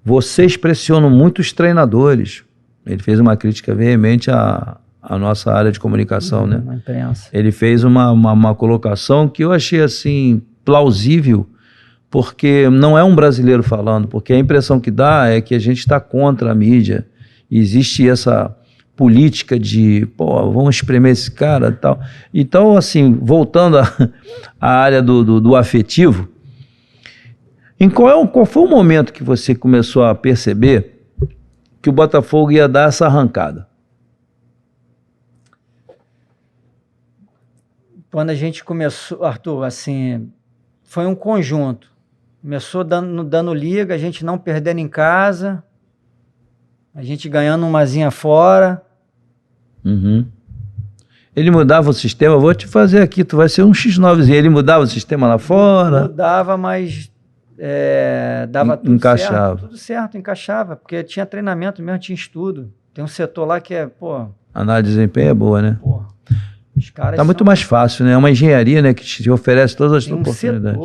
vocês pressionam muito os treinadores. Ele fez uma crítica veemente à nossa área de comunicação, né? A imprensa. Ele fez uma colocação que eu achei assim plausível, porque não é um brasileiro falando, porque a impressão que dá é que a gente está contra a mídia. Existe essa política de, vamos espremer esse cara e tal. Então, assim, voltando à área do afetivo, qual foi o momento que você começou a perceber que o Botafogo ia dar essa arrancada? Quando a gente começou, Arthur, assim, foi um conjunto. Começou dando liga, a gente não perdendo em casa, a gente ganhando umazinha fora. Uhum. Ele mudava o sistema, vou te fazer aqui, tu vai ser um X9zinho. Ele mudava o sistema lá fora? Mudava, mas dava tudo encaixava. Certo, tudo certo, encaixava, porque tinha treinamento mesmo, tinha estudo. Tem um setor lá que análise de desempenho é boa, né? Os caras tá muito mais fácil, né? É uma engenharia, né, que te oferece todas as oportunidades.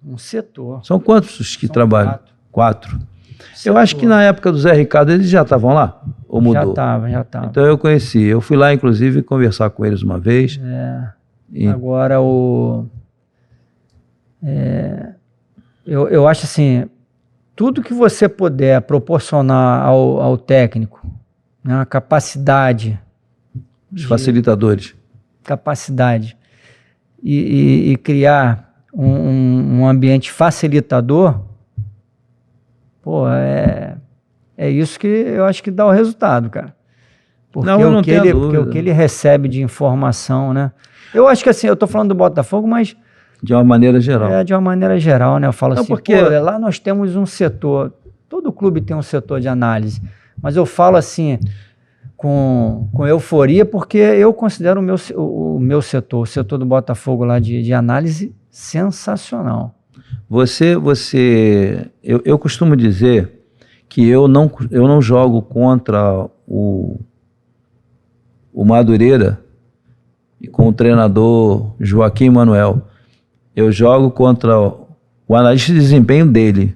Um setor. São quantos os que trabalham? 4. Eu acho que na época do Zé Ricardo eles já estavam lá? Ou mudou? Já estava. Então eu conheci. Eu fui lá, inclusive, conversar com eles uma vez. Agora eu acho assim, tudo que você puder proporcionar ao técnico, né, a capacidade. Os facilitadores. Capacidade. E criar um ambiente facilitador, é isso que eu acho que dá o resultado, cara. Porque o que ele recebe de informação, né? Eu acho que assim, eu estou falando do Botafogo, mas... De uma maneira geral. De uma maneira geral, né? Eu falo assim, porque... lá nós temos um setor, todo clube tem um setor de análise, mas eu falo assim, com euforia, porque eu considero o meu setor, o setor do Botafogo lá de análise, sensacional. Eu costumo dizer que eu não jogo contra o Madureira e com o treinador Joaquim Manuel. Eu jogo contra o analista de desempenho dele.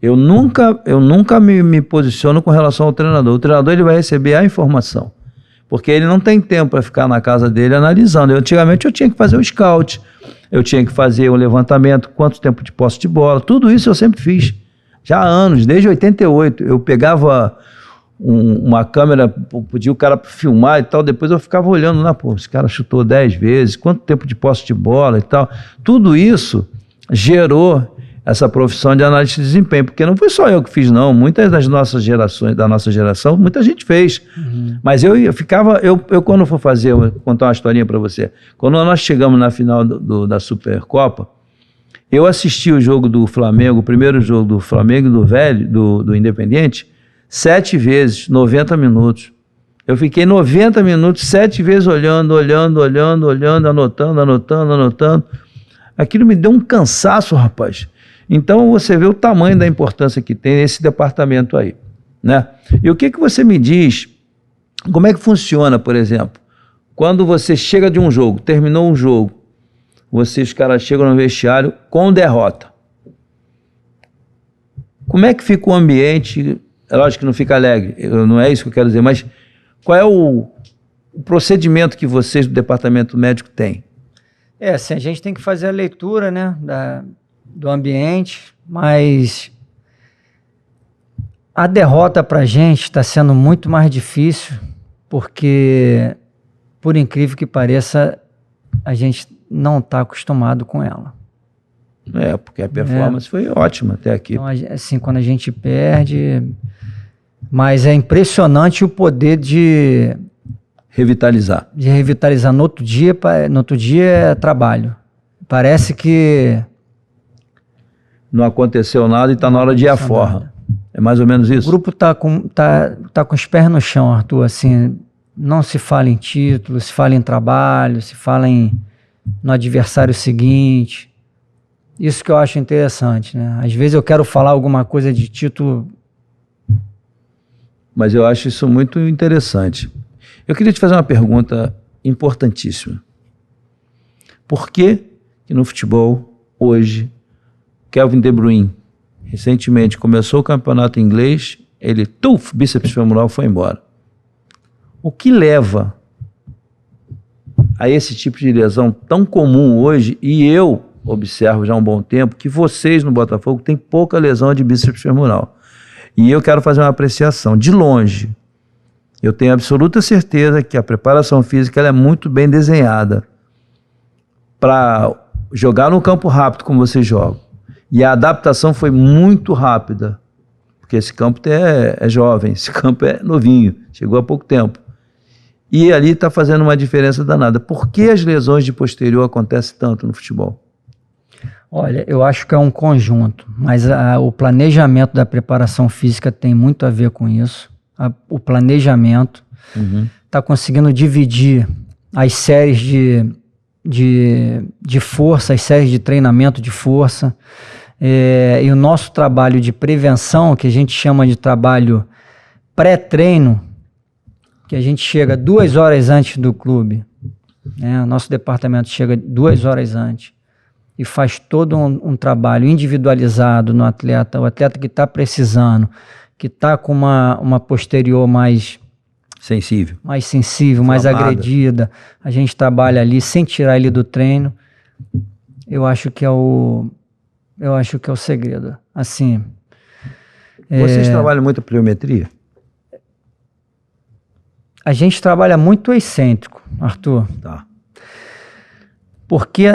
Eu nunca me posiciono com relação ao treinador. O treinador ele vai receber a informação, porque ele não tem tempo para ficar na casa dele analisando. Antigamente eu tinha que fazer o scout, eu tinha que fazer o levantamento, quanto tempo de posse de bola, tudo isso eu sempre fiz, já há anos, desde 88. Eu pegava uma câmera, podia o cara filmar e tal, depois eu ficava olhando lá, esse cara chutou 10 vezes, quanto tempo de posse de bola e tal. Tudo isso gerou essa profissão de analista de desempenho, porque não foi só eu que fiz, não. Muitas das nossas gerações, da nossa geração, muita gente fez. Mas eu quando for fazer, vou contar uma historinha para você. Quando nós chegamos na final da Supercopa, Eu assisti o jogo do Flamengo, o primeiro jogo do Flamengo do Independiente, 7 vezes, 90 minutos. Eu fiquei 90 minutos, 7 vezes olhando, anotando. Aquilo me deu um cansaço, rapaz. Então você vê o tamanho da importância que tem esse departamento aí, né? E o que você me diz, como é que funciona, por exemplo, quando você chega de um jogo, terminou um jogo, os caras chegam no vestiário com derrota. Como é que fica o ambiente? É lógico que não fica alegre, não é isso que eu quero dizer, mas qual é o procedimento que vocês do departamento médico têm? Assim, a gente tem que fazer a leitura, né, do ambiente, mas a derrota para a gente está sendo muito mais difícil, porque, por incrível que pareça, a gente não está acostumado com ela. Porque a performance foi ótima até aqui. Então, assim, quando a gente perde... Mas é impressionante o poder de revitalizar. De revitalizar. No outro dia é trabalho. Parece que... não aconteceu nada e está na hora de ir à forra. É mais ou menos isso? O grupo tá com os pés no chão, Arthur. Assim, não se fala em título, se fala em trabalho, se fala no adversário seguinte. Isso que eu acho interessante, né? Às vezes eu quero falar alguma coisa de título... Mas eu acho isso muito interessante. Eu queria te fazer uma pergunta importantíssima. Por que no futebol, hoje, Kevin De Bruyne, recentemente começou o campeonato inglês, ele, bíceps femoral, foi embora. O que leva a esse tipo de lesão tão comum hoje, e eu observo já há um bom tempo, que vocês no Botafogo têm pouca lesão de bíceps femoral. E eu quero fazer uma apreciação. De longe, eu tenho absoluta certeza que a preparação física ela é muito bem desenhada para jogar no campo rápido como vocês jogam. E a adaptação foi muito rápida, porque esse campo é jovem, esse campo é novinho, chegou há pouco tempo. E ali está fazendo uma diferença danada. Por que as lesões de posterior acontecem tanto no futebol? Olha, eu acho que é um conjunto, mas o planejamento da preparação física tem muito a ver com isso. O planejamento está conseguindo dividir as séries de força, as séries de treinamento de força, e o nosso trabalho de prevenção, que a gente chama de trabalho pré-treino, que a gente chega 2 horas antes do clube, né? O nosso departamento chega 2 horas antes e faz todo um trabalho individualizado no atleta, o atleta que está precisando, que está com uma posterior mais sensível, mais agredida, a gente trabalha ali sem tirar ele do treino. Eu acho que é o segredo. Assim, vocês trabalham muito a pliometria? A gente trabalha muito excêntrico, Arthur. Tá. Porque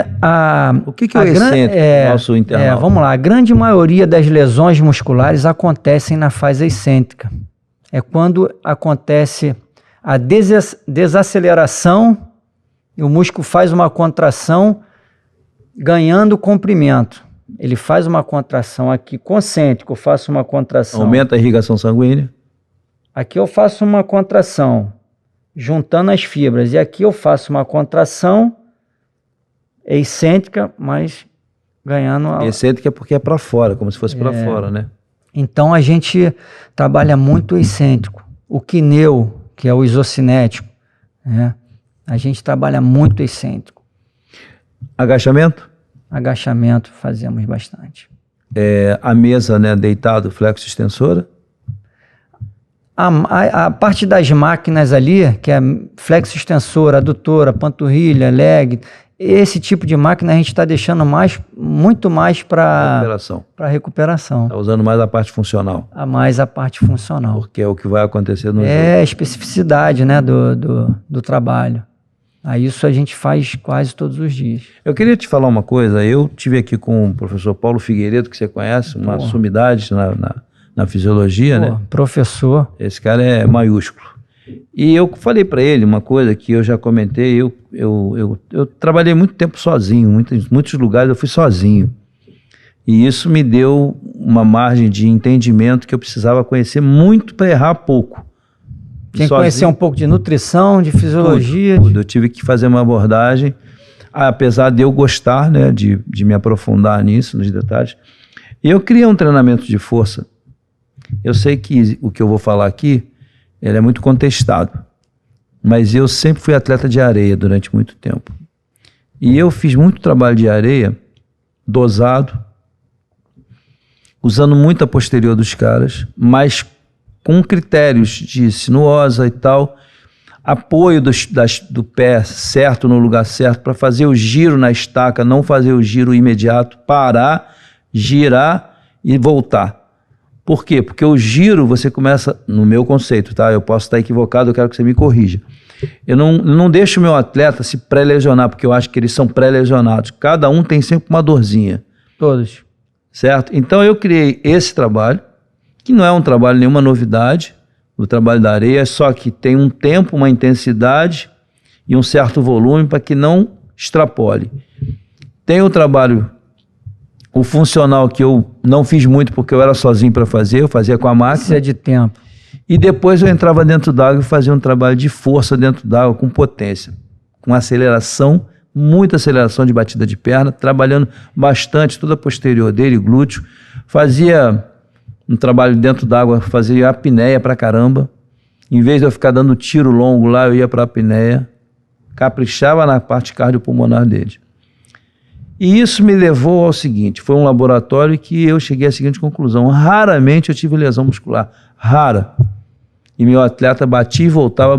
o que é o excêntrico, nosso internauta? Vamos lá, a grande maioria das lesões musculares acontecem na fase excêntrica. É quando acontece a desaceleração e o músculo faz uma contração ganhando comprimento. Ele faz uma contração aqui concêntrico, eu faço uma contração. Aumenta a irrigação sanguínea. Aqui eu faço uma contração juntando as fibras e aqui eu faço uma contração excêntrica, mas ganhando... Excêntrica porque é para fora, como se fosse para fora, né? Então a gente trabalha muito excêntrico. O quineu, que é o isocinético, né? A gente trabalha muito excêntrico. Agachamento? Agachamento fazemos bastante. A mesa, né, deitado, flexo extensora? A parte das máquinas ali, que é flexo extensora, adutora, panturrilha, leg, esse tipo de máquina a gente está deixando muito mais para recuperação. Está usando mais a parte funcional. Mais a parte funcional. Porque é o que vai acontecer no jogo. A especificidade, né, do trabalho. Aí isso a gente faz quase todos os dias. Eu queria te falar uma coisa. Eu tive aqui com o professor Paulo Figueiredo, que você conhece, uma sumidade na fisiologia, né? Professor. Esse cara é maiúsculo. E eu falei para ele uma coisa que eu já comentei. Eu trabalhei muito tempo sozinho, muitos lugares eu fui sozinho. E isso me deu uma margem de entendimento que eu precisava conhecer muito para errar pouco. Tem que conhecer um pouco de nutrição, de fisiologia. Tudo. Eu tive que fazer uma abordagem, apesar de eu gostar, né, de me aprofundar nisso, nos detalhes. E eu criei um treinamento de força. Eu sei que o que eu vou falar aqui, ele é muito contestado, mas eu sempre fui atleta de areia durante muito tempo. E eu fiz muito trabalho de areia, dosado, usando muito a posterior dos caras, mas com critérios de sinuosa e tal, apoio do pé certo no lugar certo, para fazer o giro na estaca, não fazer o giro imediato, parar, girar e voltar. Por quê? Porque o giro você começa, no meu conceito, tá? Eu posso estar equivocado, eu quero que você me corrija. Eu não deixo o meu atleta se pré-lesionar, porque eu acho que eles são pré-lesionados. Cada um tem sempre uma dorzinha. Todos. Certo? Então eu criei esse trabalho, que não é um trabalho, nenhuma novidade, o trabalho da areia, só que tem um tempo, uma intensidade e um certo volume para que não extrapole. Tem o trabalho, o funcional, que eu não fiz muito porque eu era sozinho para fazer, eu fazia com a máquina. Isso é de tempo. E depois eu entrava dentro d'água e fazia um trabalho de força dentro d'água, com potência, com aceleração, muita aceleração de batida de perna, trabalhando bastante toda a posterior dele, glúteo. Fazia um trabalho dentro d'água, fazia apneia pra caramba. Em vez de eu ficar dando tiro longo lá, eu ia para a apneia, caprichava na parte cardiopulmonar dele. E isso me levou ao seguinte, foi um laboratório que eu cheguei à seguinte conclusão: raramente eu tive lesão muscular, rara. E meu atleta batia e voltava,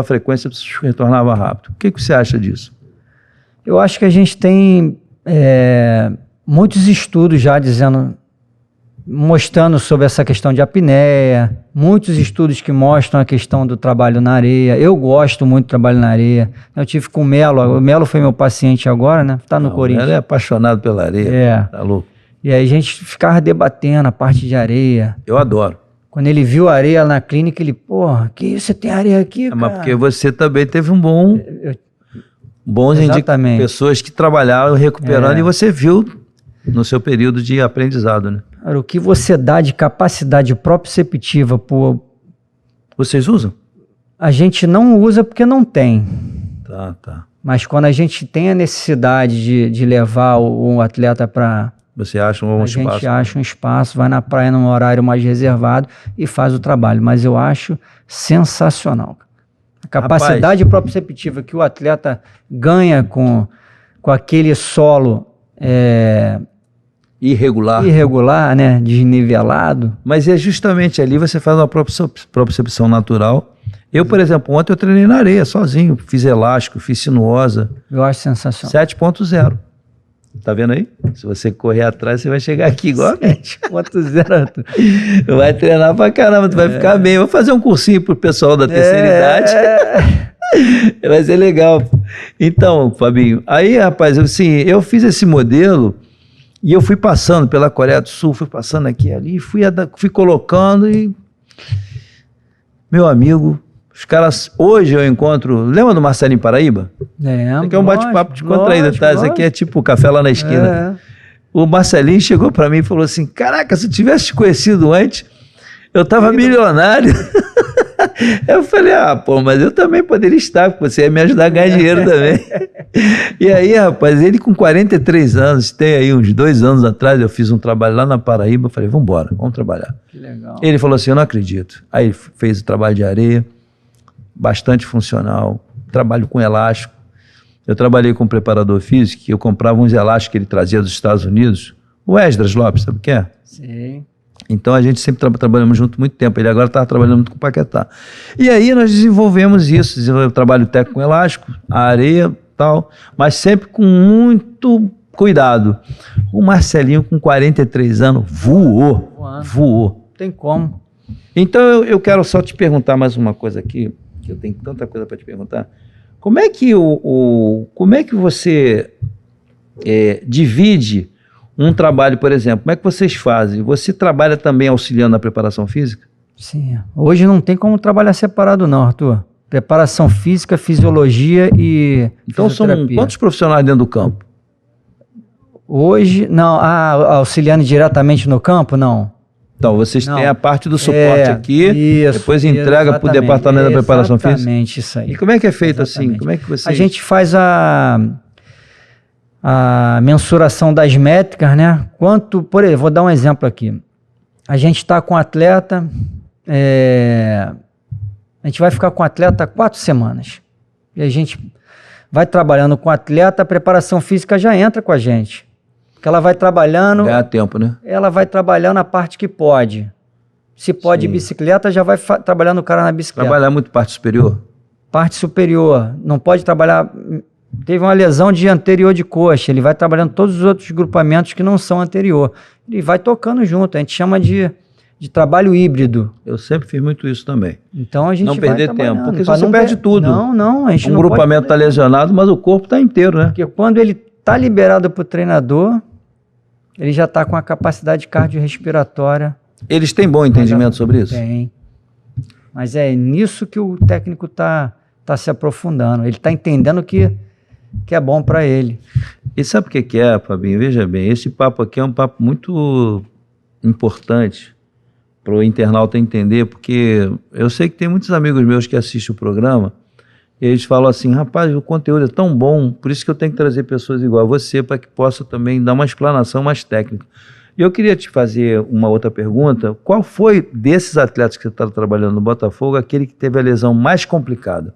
a frequência retornava rápido. O que você acha disso? Eu acho que a gente tem muitos estudos já mostrando sobre essa questão de apneia, muitos estudos que mostram a questão do trabalho na areia. Eu gosto muito do trabalho na areia. Eu tive com o Melo foi meu paciente agora, né? Tá no Corinthians. Ele é apaixonado pela areia, tá louco. E aí a gente ficava debatendo a parte de areia. Eu adoro. Quando ele viu a areia na clínica, ele, porra, que isso, você tem areia aqui, cara? Mas porque você também teve bons pessoas que trabalharam recuperando e você viu no seu período de aprendizado, né? Cara, o que você dá de capacidade proprioceptiva Vocês usam? A gente não usa porque não tem. Tá. Mas quando a gente tem a necessidade de levar o atleta para... Você acha um espaço? A gente acha um espaço, vai na praia num horário mais reservado e faz o trabalho. Mas eu acho sensacional. A capacidade proprioceptiva que o atleta ganha com aquele solo irregular, né, desnivelado. Mas é justamente ali você faz uma propriocepção natural. Eu, por exemplo, ontem eu treinei na areia sozinho, fiz elástico, fiz sinuosa. Eu acho sensacional. 7.0. Tá vendo aí? Se você correr atrás, você vai chegar aqui igual a 7.0. Vai treinar pra caramba, tu vai ficar bem. Vou fazer um cursinho pro pessoal da terceira idade. Vai ser legal. Então, Fabinho, aí, rapaz, assim, eu fiz esse modelo e eu fui passando pela Coreia do Sul, fui passando aqui e ali, fui colocando e... Meu amigo, os caras... Hoje eu encontro... Lembra do Marcelinho Paraíba? Lembro. Aqui é um bate-papo de contraída, tá? Isso aqui é tipo café lá na esquina. O Marcelinho chegou pra mim e falou assim, caraca, se eu tivesse te conhecido antes, eu tava milionário. Eu falei, mas eu também poderia estar, porque você ia me ajudar a ganhar dinheiro também. E aí, rapaz, ele com 43 anos, tem aí uns 2 anos atrás, eu fiz um trabalho lá na Paraíba, eu falei, vamos trabalhar. Que legal. Ele falou assim, eu não acredito. Aí ele fez o trabalho de areia, bastante funcional, trabalho com elástico. Eu trabalhei com um preparador físico, eu comprava uns elásticos que ele trazia dos Estados Unidos, o Esdras Lopes, sabe o que é? Sim. Então a gente sempre trabalhamos junto muito tempo. Ele agora está trabalhando muito com o Paquetá. E aí nós desenvolvemos o trabalho técnico com elástico, a areia, tal, mas sempre com muito cuidado. O Marcelinho, com 43 anos, voou. Tem como. Então eu quero só te perguntar mais uma coisa aqui, que eu tenho tanta coisa para te perguntar. Como é que você divide um trabalho, por exemplo? Como é que vocês fazem? Você trabalha também auxiliando na preparação física? Sim. Hoje não tem como trabalhar separado não, Arthur. Preparação física, fisiologia e então são quantos profissionais dentro do campo? Hoje, não, auxiliando diretamente no campo, não. Então, vocês têm a parte do suporte aqui, isso, depois entrega para o departamento da preparação física. Exatamente, isso aí. E como é que é feito assim? Como é que vocês... A gente faz a mensuração das métricas, né? Por exemplo, vou dar um exemplo aqui. A gente está com o atleta, a gente vai ficar com o atleta 4 semanas. E a gente vai trabalhando com o atleta, a preparação física já entra com a gente. Porque ela vai trabalhando... Ganhar tempo, né? Ela vai trabalhando a parte que pode. Se pode bicicleta, já vai trabalhando o cara na bicicleta. Trabalhar muito parte superior? Parte superior. Não pode trabalhar... Teve uma lesão de anterior de coxa. Ele vai trabalhando todos os outros grupamentos que não são anterior. Ele vai tocando junto. A gente chama de trabalho híbrido. Eu sempre fiz muito isso também. Então a gente não vai perder tempo, porque senão você perde tudo. Não, a gente um grupamento está lesionado, mas o corpo está inteiro, né? Porque quando ele está liberado para o treinador, ele já está com a capacidade cardiorrespiratória. Eles têm bom entendimento sobre isso? Tem. Mas é nisso que o técnico está se aprofundando. Ele está entendendo que é bom para ele. E sabe o que é, Fabinho? Veja bem, esse papo aqui é um papo muito importante para o internauta entender, porque eu sei que tem muitos amigos meus que assistem o programa e eles falam assim, rapaz, o conteúdo é tão bom, por isso que eu tenho que trazer pessoas igual a você para que possa também dar uma explanação mais técnica. E eu queria te fazer uma outra pergunta. Qual foi, desses atletas que você está trabalhando no Botafogo, aquele que teve a lesão mais complicada?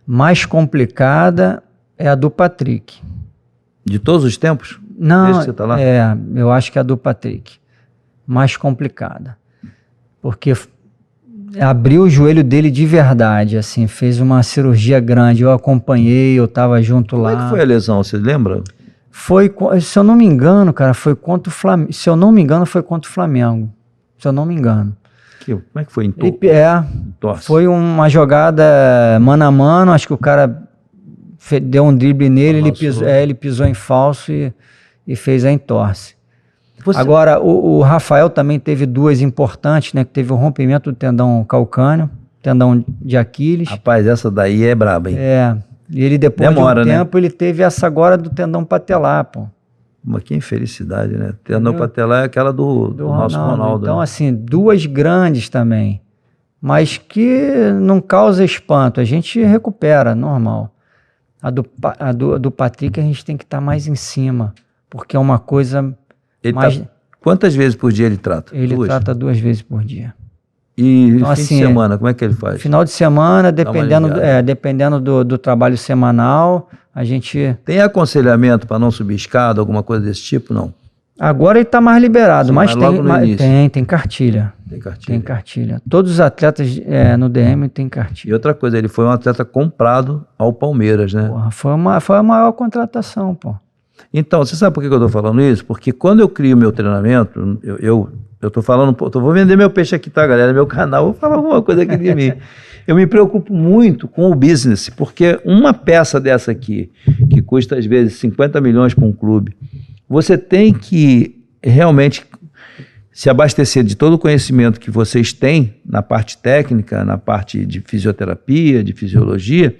Mais complicada é a do Patrick. De todos os tempos? Não, desde que você tá lá? Eu acho que é a do Patrick. Mais complicada. Porque abriu o joelho dele de verdade, assim, fez uma cirurgia grande, eu acompanhei, eu estava junto lá. Como é que foi a lesão, você lembra? Foi, se eu não me engano, cara, foi contra o Flamengo. Se eu não me engano, foi contra o Flamengo. Se eu não me engano. Como é que foi? Foi uma jogada mano a mano, acho que o cara deu um drible nele, ele pisou em falso e fez a entorse. Agora, o Rafael também teve 2 importantes, né? Que teve o rompimento do tendão calcâneo, tendão de Aquiles. Rapaz, essa daí é braba, hein? E ele depois de um tempo, ele teve essa agora do tendão patelar, pô. Mas que infelicidade, né? Tendão patelar é aquela do nosso Ronaldo. Então, assim, 2 grandes também, mas que não causa espanto, a gente recupera, normal. A do Patrick a gente tem que estar mais em cima, porque é uma coisa mais... Quantas vezes por dia ele trata? Ele trata 2 vezes por dia. E então, fim de semana, como é que ele faz? Final de semana, dependendo do trabalho semanal, a gente... Tem aconselhamento para não subir escada, alguma coisa desse tipo, não? Agora ele está mais liberado, sim, mas tem cartilha. Tem cartilha. Todos os atletas no DM têm cartilha. E outra coisa, ele foi um atleta comprado ao Palmeiras, né? Porra, foi a maior contratação, pô. Então, você sabe por que eu estou falando isso? Porque quando eu crio meu treinamento, eu estou falando, vou vender meu peixe aqui, tá, galera? Meu canal, vou falar alguma coisa aqui de mim. Eu me preocupo muito com o business, porque uma peça dessa aqui, que custa às vezes 50 milhões para um clube, você tem que realmente se abastecer de todo o conhecimento que vocês têm na parte técnica, na parte de fisioterapia, de fisiologia,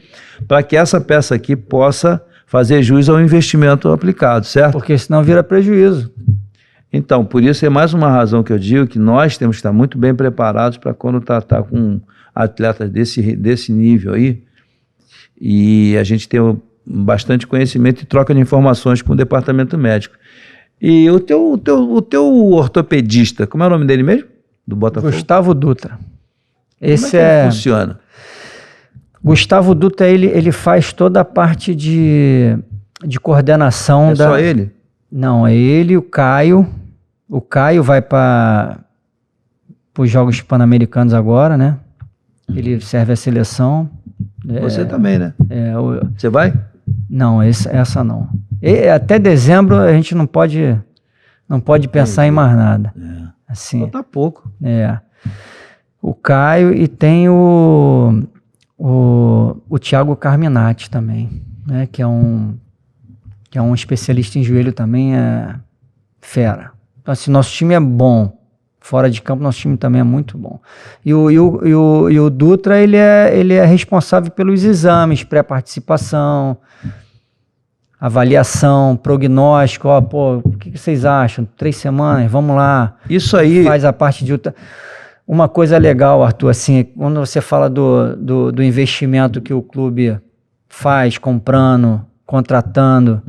para que essa peça aqui possa fazer jus ao investimento aplicado, certo? Porque senão vira prejuízo. Então, por isso é mais uma razão que eu digo que nós temos que estar muito bem preparados para quando tratar com atletas desse nível aí, e a gente tem bastante conhecimento e troca de informações com o departamento médico. E o teu ortopedista, como é o nome dele mesmo? Do Botafogo? Gustavo Dutra. Esse como é que funciona? Gustavo Dutra, ele faz toda a parte de coordenação. Só ele? Não, é ele e o Caio. O Caio vai para os Jogos Pan-Americanos agora, né? Ele serve a seleção. Você também, né? Você vai? Não, essa não. Até dezembro a gente não pode pensar em mais nada. Assim, falta pouco. O Caio e tem o Thiago Carminati também, né? Que é um especialista em joelho também, fera. Então, assim, nosso time é bom. Fora de campo, nosso time também é muito bom. E o Dutra, ele é responsável pelos exames, pré-participação. avaliação, prognóstico, ó, pô, o que vocês acham? 3 semanas, vamos lá. Isso aí... Faz a parte de... Uma coisa legal, Arthur, assim, quando você fala do investimento que o clube faz, comprando, contratando,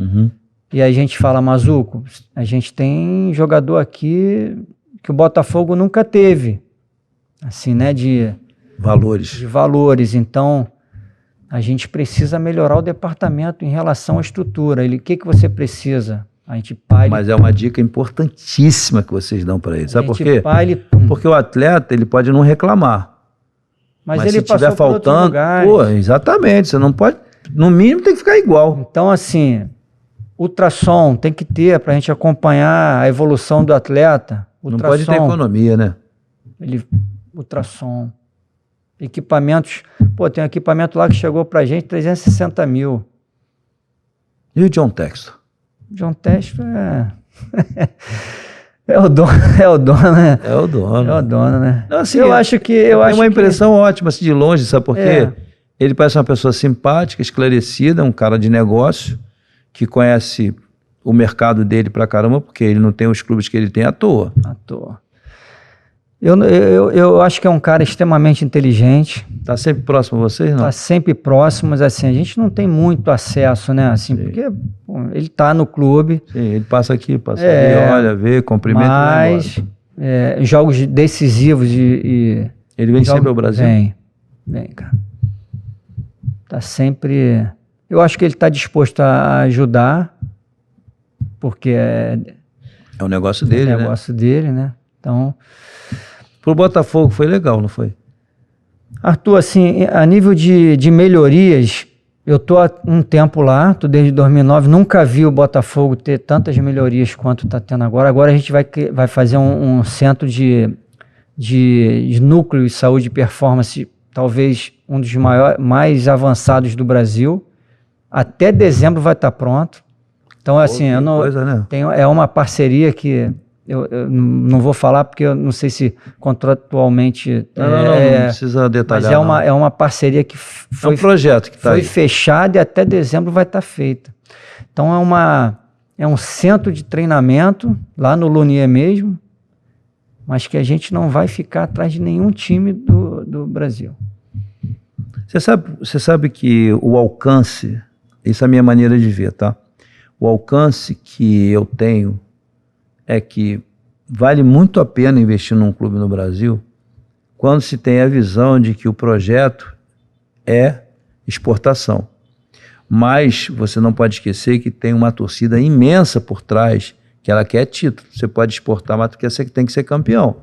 e a gente fala, Mazuco, a gente tem jogador aqui que o Botafogo nunca teve, assim, né, de valores, então a gente precisa melhorar o departamento em relação à estrutura. O que você precisa? A gente Mas é uma dica importantíssima que vocês dão para ele. Sabe por quê? Porque o atleta ele pode não reclamar. Mas ele se tiver faltando, pô, exatamente. Você não pode, no mínimo tem que ficar igual. Então, assim, ultrassom tem que ter para a gente acompanhar a evolução do atleta. Não pode ter economia, né? Ultrassom. Equipamentos. Pô, tem um equipamento lá que chegou para a gente 360 mil. E o John Textor? John Textor é o dono, né? É o dono. É o dono, né? Não, assim, eu acho que... Tem uma impressão ótima, assim, de longe, sabe por quê? Ele parece uma pessoa simpática, esclarecida, um cara de negócio, que conhece o mercado dele pra caramba, porque ele não tem os clubes que ele tem à toa. À toa. Eu acho que é um cara extremamente inteligente. Tá sempre próximo a vocês, não? Tá sempre próximo, mas assim, a gente não tem muito acesso, né? Assim, porque bom, ele tá no clube. Sim, ele passa aqui, passa ali, olha, vê, cumprimenta. Mas jogos decisivos e ele vem sempre ao Brasil? Vem, cara. Tá sempre... Eu acho que ele tá disposto a ajudar, porque é o negócio dele, né? É o negócio dele, né? Então... Pro Botafogo foi legal, não foi? Arthur, assim, a nível de melhorias, eu tô há um tempo lá, tô desde 2009, nunca vi o Botafogo ter tantas melhorias quanto tá tendo agora. Agora a gente vai fazer um centro de núcleo de saúde e performance, talvez um dos mais avançados do Brasil. Até dezembro vai estar pronto. Então, assim, é uma parceria que... Eu não vou falar porque eu não sei se contratualmente... Não precisa detalhar. Mas é uma parceria que foi... É um projeto que foi fechado e até dezembro vai estar feita. Então é um centro de treinamento lá no Lunier mesmo, mas que a gente não vai ficar atrás de nenhum time do Brasil. Você sabe que o alcance, isso é a minha maneira de ver, tá? O alcance que eu tenho é que vale muito a pena investir num clube no Brasil quando se tem a visão de que o projeto é exportação. Mas você não pode esquecer que tem uma torcida imensa por trás, que ela quer título. Você pode exportar, mas tem que ser campeão.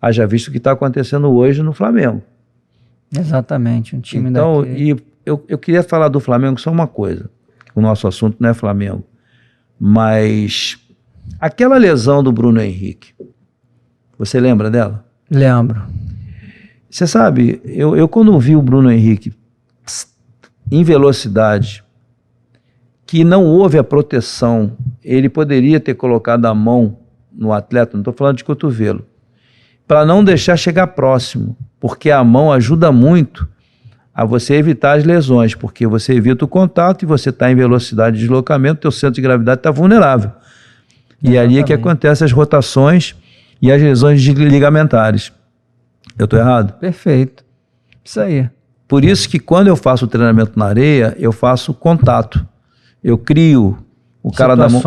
Haja visto o que está acontecendo hoje no Flamengo. Exatamente, um time então, daqui. E eu queria falar do Flamengo só uma coisa. O nosso assunto não é Flamengo. Mas... aquela lesão do Bruno Henrique, você lembra dela? Lembro. Você sabe, eu quando vi o Bruno Henrique em velocidade, que não houve a proteção, ele poderia ter colocado a mão no atleta, não estou falando de cotovelo, para não deixar chegar próximo, porque a mão ajuda muito a você evitar as lesões, porque você evita o contato e você está em velocidade de deslocamento, teu centro de gravidade está vulnerável. E ali é que acontecem as rotações e as lesões ligamentares. Eu estou errado? Perfeito. Isso aí. Por isso que quando eu faço o treinamento na areia, eu faço contato. Eu crio o cara da mão.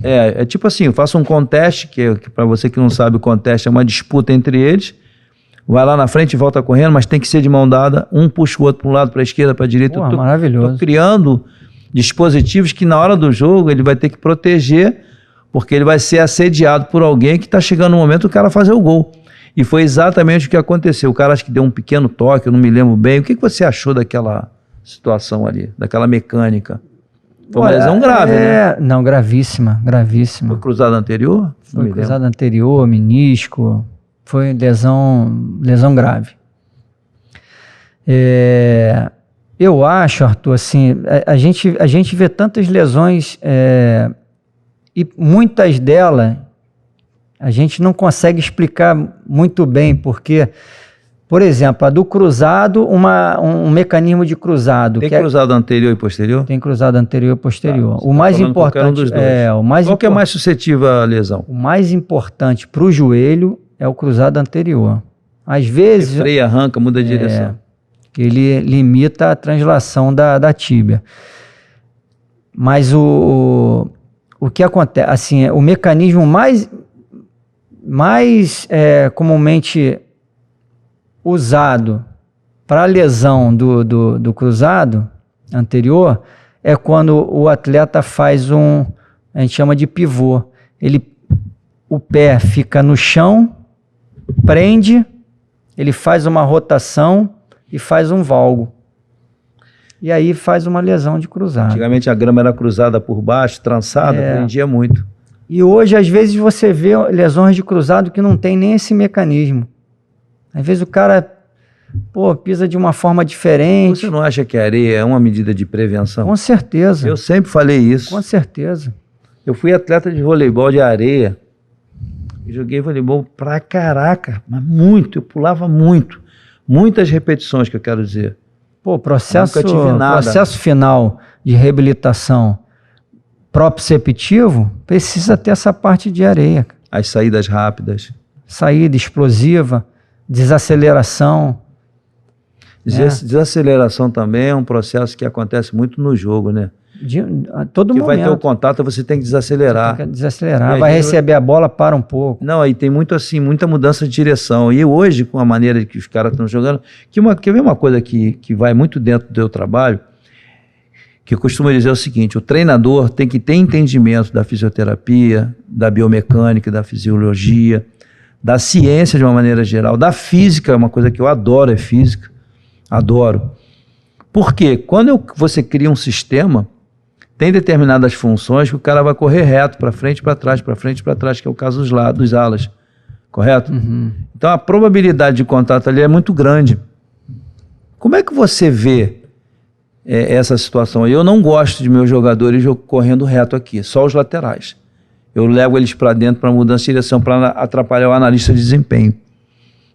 É tipo assim, eu faço um contest, que para você que não sabe, o contest é uma disputa entre eles. Vai lá na frente e volta correndo, mas tem que ser de mão dada. Um puxa o outro para um lado, para a esquerda, para a direita. Maravilhoso. Estou criando dispositivos que na hora do jogo ele vai ter que proteger, porque ele vai ser assediado por alguém que está chegando no momento do cara fazer o gol. E foi exatamente o que aconteceu. O cara acho que deu um pequeno toque, eu não me lembro bem. O que você achou daquela situação ali, daquela mecânica? Foi uma lesão grave, né? Não, gravíssima. Foi cruzado anterior? Foi cruzado anterior, menisco. Foi lesão grave. Eu acho, Arthur, assim, a gente vê tantas lesões... e muitas delas a gente não consegue explicar muito bem, porque Por exemplo, a do cruzado, um mecanismo de cruzado. Tem cruzado anterior e posterior? Tem cruzado anterior e posterior. Tá, o mais importante dos dois. Qual que é mais suscetível à lesão? O mais importante para o joelho é o cruzado anterior. Às vezes... Ele freia, arranca, muda a direção. Ele limita a translação da tíbia. Mas o que acontece, assim, o mecanismo mais comumente usado para a lesão do cruzado anterior é quando o atleta faz a gente chama de pivô. O pé fica no chão, prende, ele faz uma rotação e faz um valgo. E aí faz uma lesão de cruzado. Antigamente a grama era cruzada por baixo, trançada, prendia muito. E hoje, às vezes, você vê lesões de cruzado que não tem nem esse mecanismo. Às vezes o cara, pisa de uma forma diferente. Você não acha que a areia é uma medida de prevenção? Com certeza. Eu sempre falei isso. Com certeza. Eu fui atleta de voleibol de areia. Eu joguei voleibol pra caraca, mas muito, eu pulava muito. Muitas repetições, que eu quero dizer. Processo final de reabilitação proprioceptivo precisa ter essa parte de areia. As saídas rápidas. Saída explosiva, desaceleração. Desaceleração também é um processo que acontece muito no jogo, né? A todo momento. Vai ter o contato, você tem que desacelerar. Tem que desacelerar, vai receber a bola, para um pouco. Não, aí tem muita mudança de direção. E hoje, com a maneira que os caras estão jogando, quer ver uma coisa que vai muito dentro do teu trabalho, que eu costumo dizer o seguinte: o treinador tem que ter entendimento da fisioterapia, da biomecânica, da fisiologia, da ciência de uma maneira geral, da física, uma coisa que eu adoro é física, adoro. Porque quando você cria um sistema, tem determinadas funções que o cara vai correr reto, para frente, para trás, que é o caso dos alas, correto? Uhum. Então a probabilidade de contato ali é muito grande. Como é que você vê essa situação? Eu não gosto de meus jogadores correndo reto aqui, só os laterais. Eu levo eles para dentro para mudança de direção, para atrapalhar o analista de desempenho.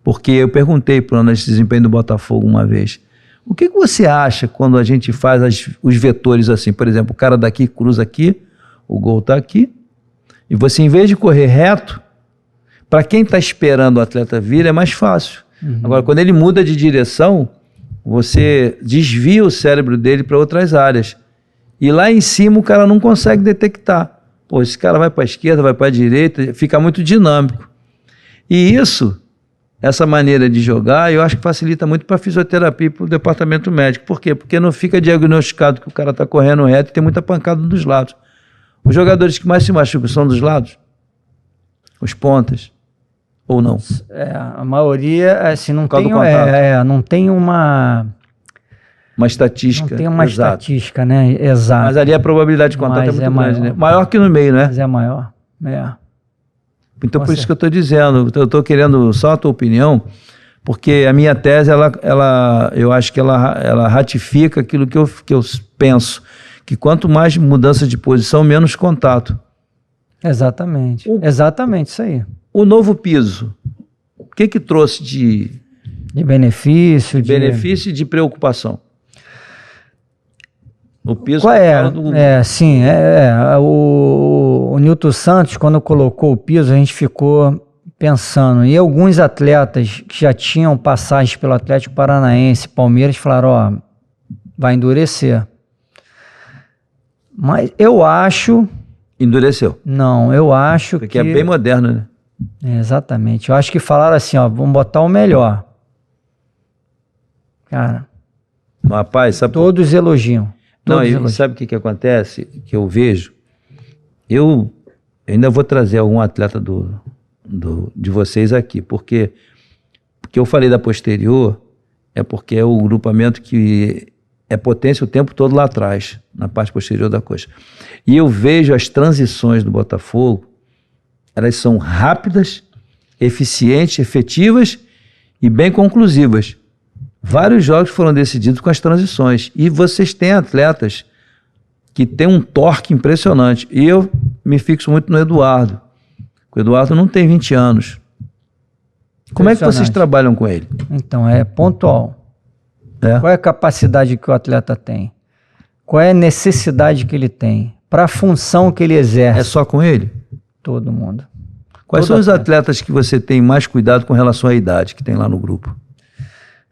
Porque eu perguntei para o analista de desempenho do Botafogo uma vez: o que você acha quando a gente faz os vetores assim? Por exemplo, o cara daqui cruza aqui, o gol está aqui, e você, em vez de correr reto, para quem está esperando o atleta vir, é mais fácil. Uhum. Agora, quando ele muda de direção, você desvia o cérebro dele para outras áreas. E lá em cima o cara não consegue detectar. Esse cara vai para a esquerda, vai para a direita, fica muito dinâmico. E essa maneira de jogar, eu acho que facilita muito para a fisioterapia e para o departamento médico. Por quê? Porque não fica diagnosticado que o cara está correndo reto e tem muita pancada dos lados. Os jogadores que mais se machucam são dos lados? Os pontas? Ou não? A maioria, assim, não tem uma estatística. Não tem uma estatística, né? Exata. Mas ali a probabilidade de contato é muito grande, né? Maior que no meio, né? Mas é maior, Então, por isso que eu estou dizendo, eu estou querendo só a tua opinião, porque a minha tese, eu acho que ela ratifica aquilo que eu penso, que quanto mais mudança de posição, menos contato. Exatamente, exatamente isso aí. O novo piso, o que trouxe de benefício? Benefício e de preocupação? O piso... Qual o Nilton Santos, quando colocou o piso, a gente ficou pensando, e alguns atletas que já tinham passagens pelo Atlético Paranaense, Palmeiras, falaram, vai endurecer. Mas eu acho... Endureceu? Não, eu acho porque é bem moderno, né? Exatamente. Eu acho que falaram assim, vamos botar o melhor. Cara, rapaz, sabe todos elogiam. E sabe o que acontece? Que eu vejo, eu ainda vou trazer algum atleta de vocês aqui, porque eu falei da posterior, é porque é o grupamento que é potência o tempo todo lá atrás, na parte posterior da coxa. E eu vejo as transições do Botafogo, elas são rápidas, eficientes, efetivas e bem conclusivas. Vários jogos foram decididos com as transições. E vocês têm atletas que têm um torque impressionante. E eu me fixo muito no Eduardo. O Eduardo não tem 20 anos. Como é que vocês trabalham com ele? Então, é pontual. Qual é a capacidade que o atleta tem? Qual é a necessidade que ele tem? Para a função que ele exerce. É só com ele? Todo mundo. Quais são os atletas que você tem mais cuidado com relação à idade que tem lá no grupo?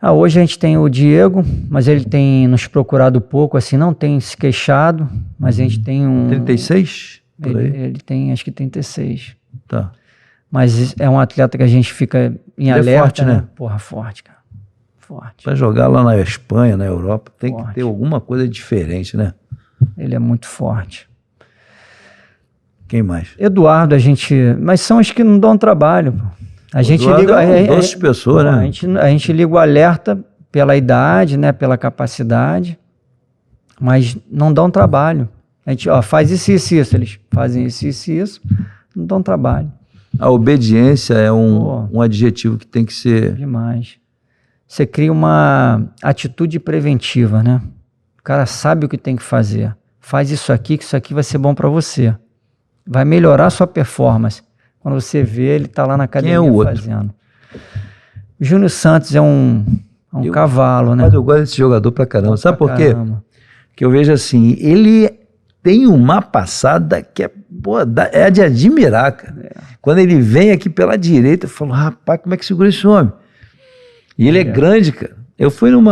Hoje a gente tem o Diego, mas ele tem nos procurado pouco, assim, não tem se queixado, mas a gente tem um... 36? Ele tem, acho que 36. Tá. Mas é um atleta que a gente fica em alerta. É forte, né? Porra, forte, cara. Forte. Para jogar lá na Espanha, na Europa, tem que ter alguma coisa diferente, né? Ele é muito forte. Quem mais? Eduardo, mas são os que não dão trabalho, pô. A gente liga, doce pessoa, né? A gente liga o alerta pela idade, né, pela capacidade, mas não dão trabalho. A gente, faz isso, eles fazem isso, não dão trabalho. A obediência é um adjetivo que tem que ser... Demais. Você cria uma atitude preventiva, né? O cara sabe o que tem que fazer. Faz isso aqui, que isso aqui vai ser bom para você. Vai melhorar a sua performance. Quando você vê, ele está lá na academia fazendo. O Júnior Santos é um cavalo, né? Mas eu gosto desse jogador pra caramba. Sabe por quê? Que eu vejo assim, ele tem uma passada que é de admirar, cara. Quando ele vem aqui pela direita, eu falo, rapaz, como é que segura esse homem? E ele é grande, cara. Eu fui num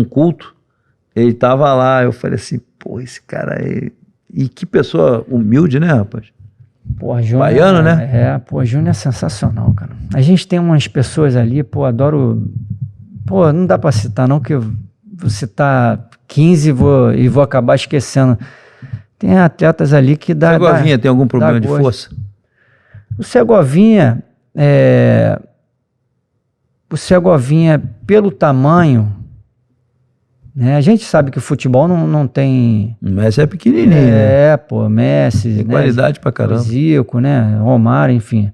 culto, ele tava lá, eu falei assim, pô, esse cara é... E que pessoa humilde, né, rapaz? Pô, Júnior, baiano, né? Júnior é sensacional, cara. A gente tem umas pessoas ali, adoro... Pô, não dá pra citar não, que eu vou citar 15 e vou acabar esquecendo. Tem atletas ali que dá... O Segovinha tem algum problema de força? O Segovinha, pelo tamanho, né? A gente sabe que o futebol não tem... O Messi é pequenininho, né? Messi... Tem qualidade pra caramba. Zico, né? Romário, enfim.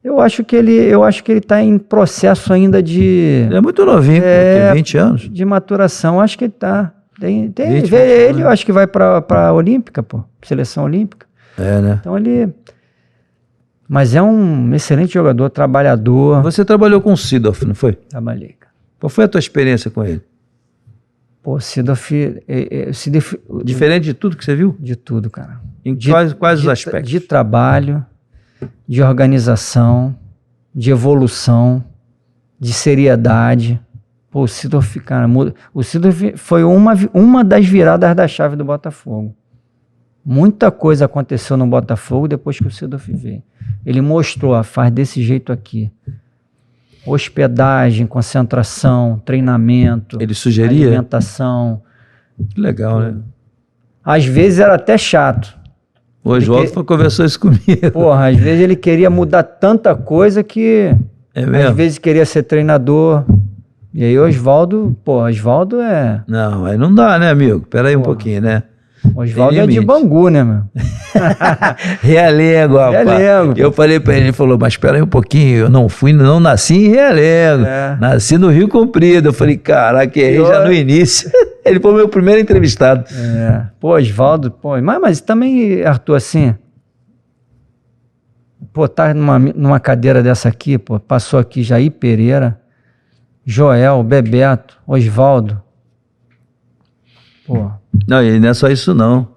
Eu acho que ele tá em processo ainda de... Ele é muito novinho, tem 20 anos. De maturação, acho que ele tá... Eu acho que vai pra Olímpica, seleção olímpica. Né? Então ele... Mas é um excelente jogador, trabalhador. Você trabalhou com o Seedorf, não foi? Trabalhei, cara. Qual foi a tua experiência com ele? Seedorf... Diferente de tudo que você viu? De tudo, cara. Em quais os aspectos? De trabalho, de organização, de evolução, de seriedade. O Seedorf, cara, o Seedorf foi uma das viradas da chave do Botafogo. Muita coisa aconteceu no Botafogo depois que o Seedorf veio. Ele mostrou, faz desse jeito aqui. Hospedagem, concentração, treinamento. Ele sugeria? Alimentação. Que legal, né? Às vezes era até chato. O Oswaldo conversou isso comigo. Às vezes ele queria mudar tanta coisa que... Às vezes queria ser treinador. E aí o Oswaldo é... Não, aí não dá, né, amigo? Pera aí um pouquinho, né? O Oswaldo é de Bangu, né, meu? Realengo, rapaz. Realengo. Eu falei pra ele falou, mas espera aí um pouquinho, eu não nasci em Realengo, nasci no Rio Comprido. Eu falei, caraca, errei já no início. Ele foi o meu primeiro entrevistado. Oswaldo, mas também, Arthur, assim, tá numa cadeira dessa aqui, passou aqui Jair Pereira, Joel, Bebeto, Oswaldo, Não, e não é só isso não.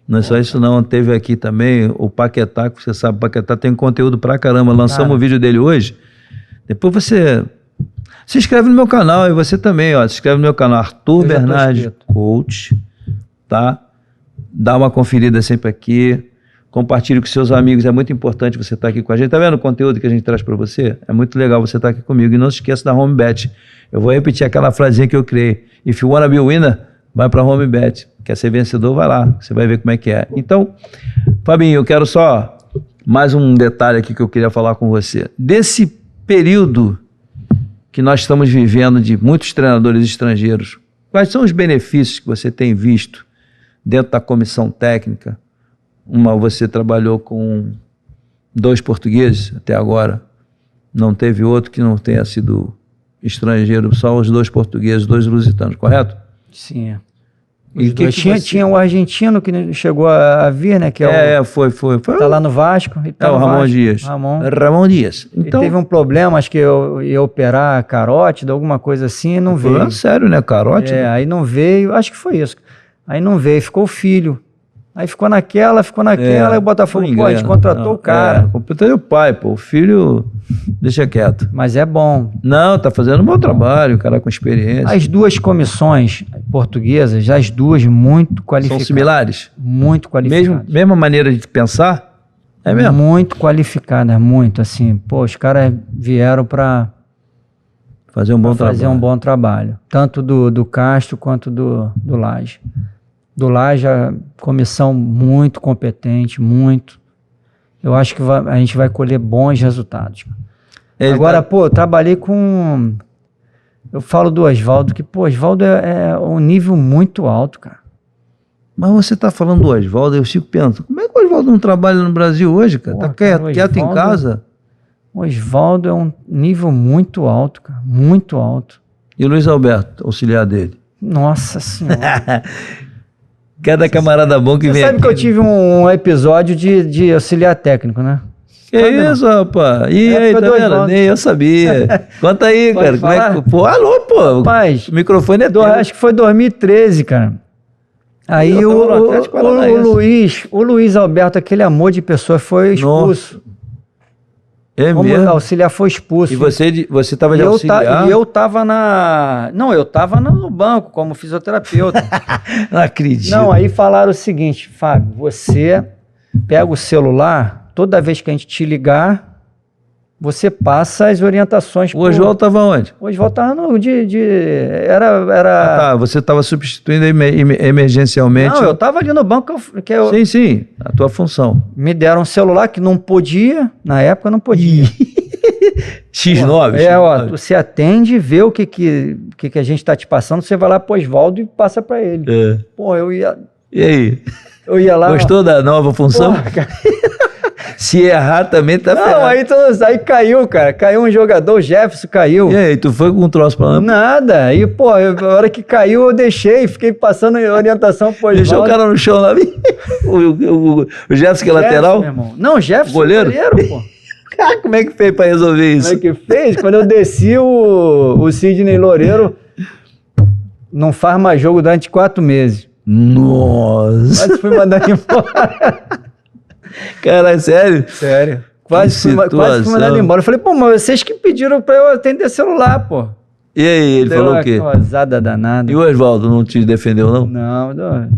Não é só isso não. Teve aqui também o Paquetá, que você sabe, o Paquetá tem conteúdo pra caramba. Lançamos o vídeo dele hoje. Depois você se inscreve no meu canal e você também, se inscreve no meu canal, Arthur Bernardes Coach, tá? Dá uma conferida sempre aqui. Compartilhe com seus amigos, é muito importante você estar aqui com a gente. Tá vendo o conteúdo que a gente traz para você? É muito legal você estar aqui comigo. E não se esqueça da HomeBet. Eu vou repetir aquela frasinha que eu criei. If you wanna be a winner, vai para a HomeBet. Quer ser vencedor, vai lá. Você vai ver como é que é. Então, Fabinho, eu quero só mais um detalhe aqui que eu queria falar com você. Desse período que nós estamos vivendo de muitos treinadores estrangeiros, quais são os benefícios que você tem visto dentro da comissão técnica? Você trabalhou com 2 portugueses até agora. Não teve outro que não tenha sido estrangeiro, só os 2 portugueses, 2 lusitanos, correto? Sim. E tinha o argentino que chegou a vir, né? Que foi. Tá lá no Vasco. O Ramon Dias. Ramon Dias. Então, ele teve um problema, acho que eu ia operar carótida, alguma coisa assim, e não veio. Problema sério, né? Carótida. Aí não veio, acho que foi isso. Aí não veio, ficou o filho. Aí ficou naquela, e o Botafogo, a gente contratou o cara. Contratou o pai, pô, o filho deixa quieto. Mas é bom. Não, tá fazendo um bom trabalho, o cara com experiência. As duas comissões portuguesas, as duas muito qualificadas. São similares? Muito qualificadas. Mesma maneira de pensar? É mesmo? Muito qualificadas, muito, assim. Pô, os caras vieram para fazer um bom trabalho. Tanto do Castro quanto do Lage. Do Lage, a comissão muito competente, muito. Eu acho que a gente vai colher bons resultados. Agora, eu trabalhei com... Eu falo do Oswaldo, que, Oswaldo é um nível muito alto, cara. Mas você tá falando do Oswaldo, eu fico pensando, como é que o Oswaldo não trabalha no Brasil hoje, cara? Tá quieto em casa? O Oswaldo é um nível muito alto, cara, muito alto. E o Luiz Alberto, auxiliar dele? Nossa Senhora. Cada camarada bom que vem aqui. Você sabe que eu tive um episódio de auxiliar técnico, né? Que isso, rapaz? E aí, tá vendo? Nem eu sabia. Conta aí, cara. Como é que... alô, pô. Rapaz, o microfone é teu. Acho que foi 2013, cara. Aí o Luiz Alberto, aquele amor de pessoa, foi expulso. Mesmo? O auxiliar foi expulso. E você estava de auxiliar? E eu estava eu estava no banco como fisioterapeuta. Não acredito. Não, aí falaram o seguinte, Fábio, você pega o celular, toda vez que a gente te ligar, você passa as orientações. O Oswaldo estava onde? O Oswaldo estava no era... você estava substituindo emergencialmente. Não, eu estava ali no banco. Sim, a tua função. Me deram um celular que não podia, na época não podia. X9. Você atende, vê o que a gente está te passando, você vai lá pro Oswaldo e passa para ele. Eu ia... E aí? Eu ia lá... Gostou da nova função? Cara... Se errar também tá ferrado. Aí caiu, cara. Caiu um jogador, o Jefferson caiu. E aí, tu foi com um troço pra lá? Nada. Aí, a hora que caiu, eu deixei. Fiquei passando orientação pro Oswaldo. Deixou o cara no chão lá. o Jefferson que é lateral? Meu irmão. Não, Jefferson goleiro, pô. Como é que fez pra resolver isso? Como é que fez? Quando eu desci, o Sidney Loureiro não faz mais jogo durante 4 meses. Nossa. Quase fui mandado embora. Caralho, sério? Sério. Quase fui mandado embora. Eu falei, mas vocês que pediram pra eu atender celular, pô. E aí, ele falou o quê? Causada danada. E o Oswaldo não te defendeu, não? Não,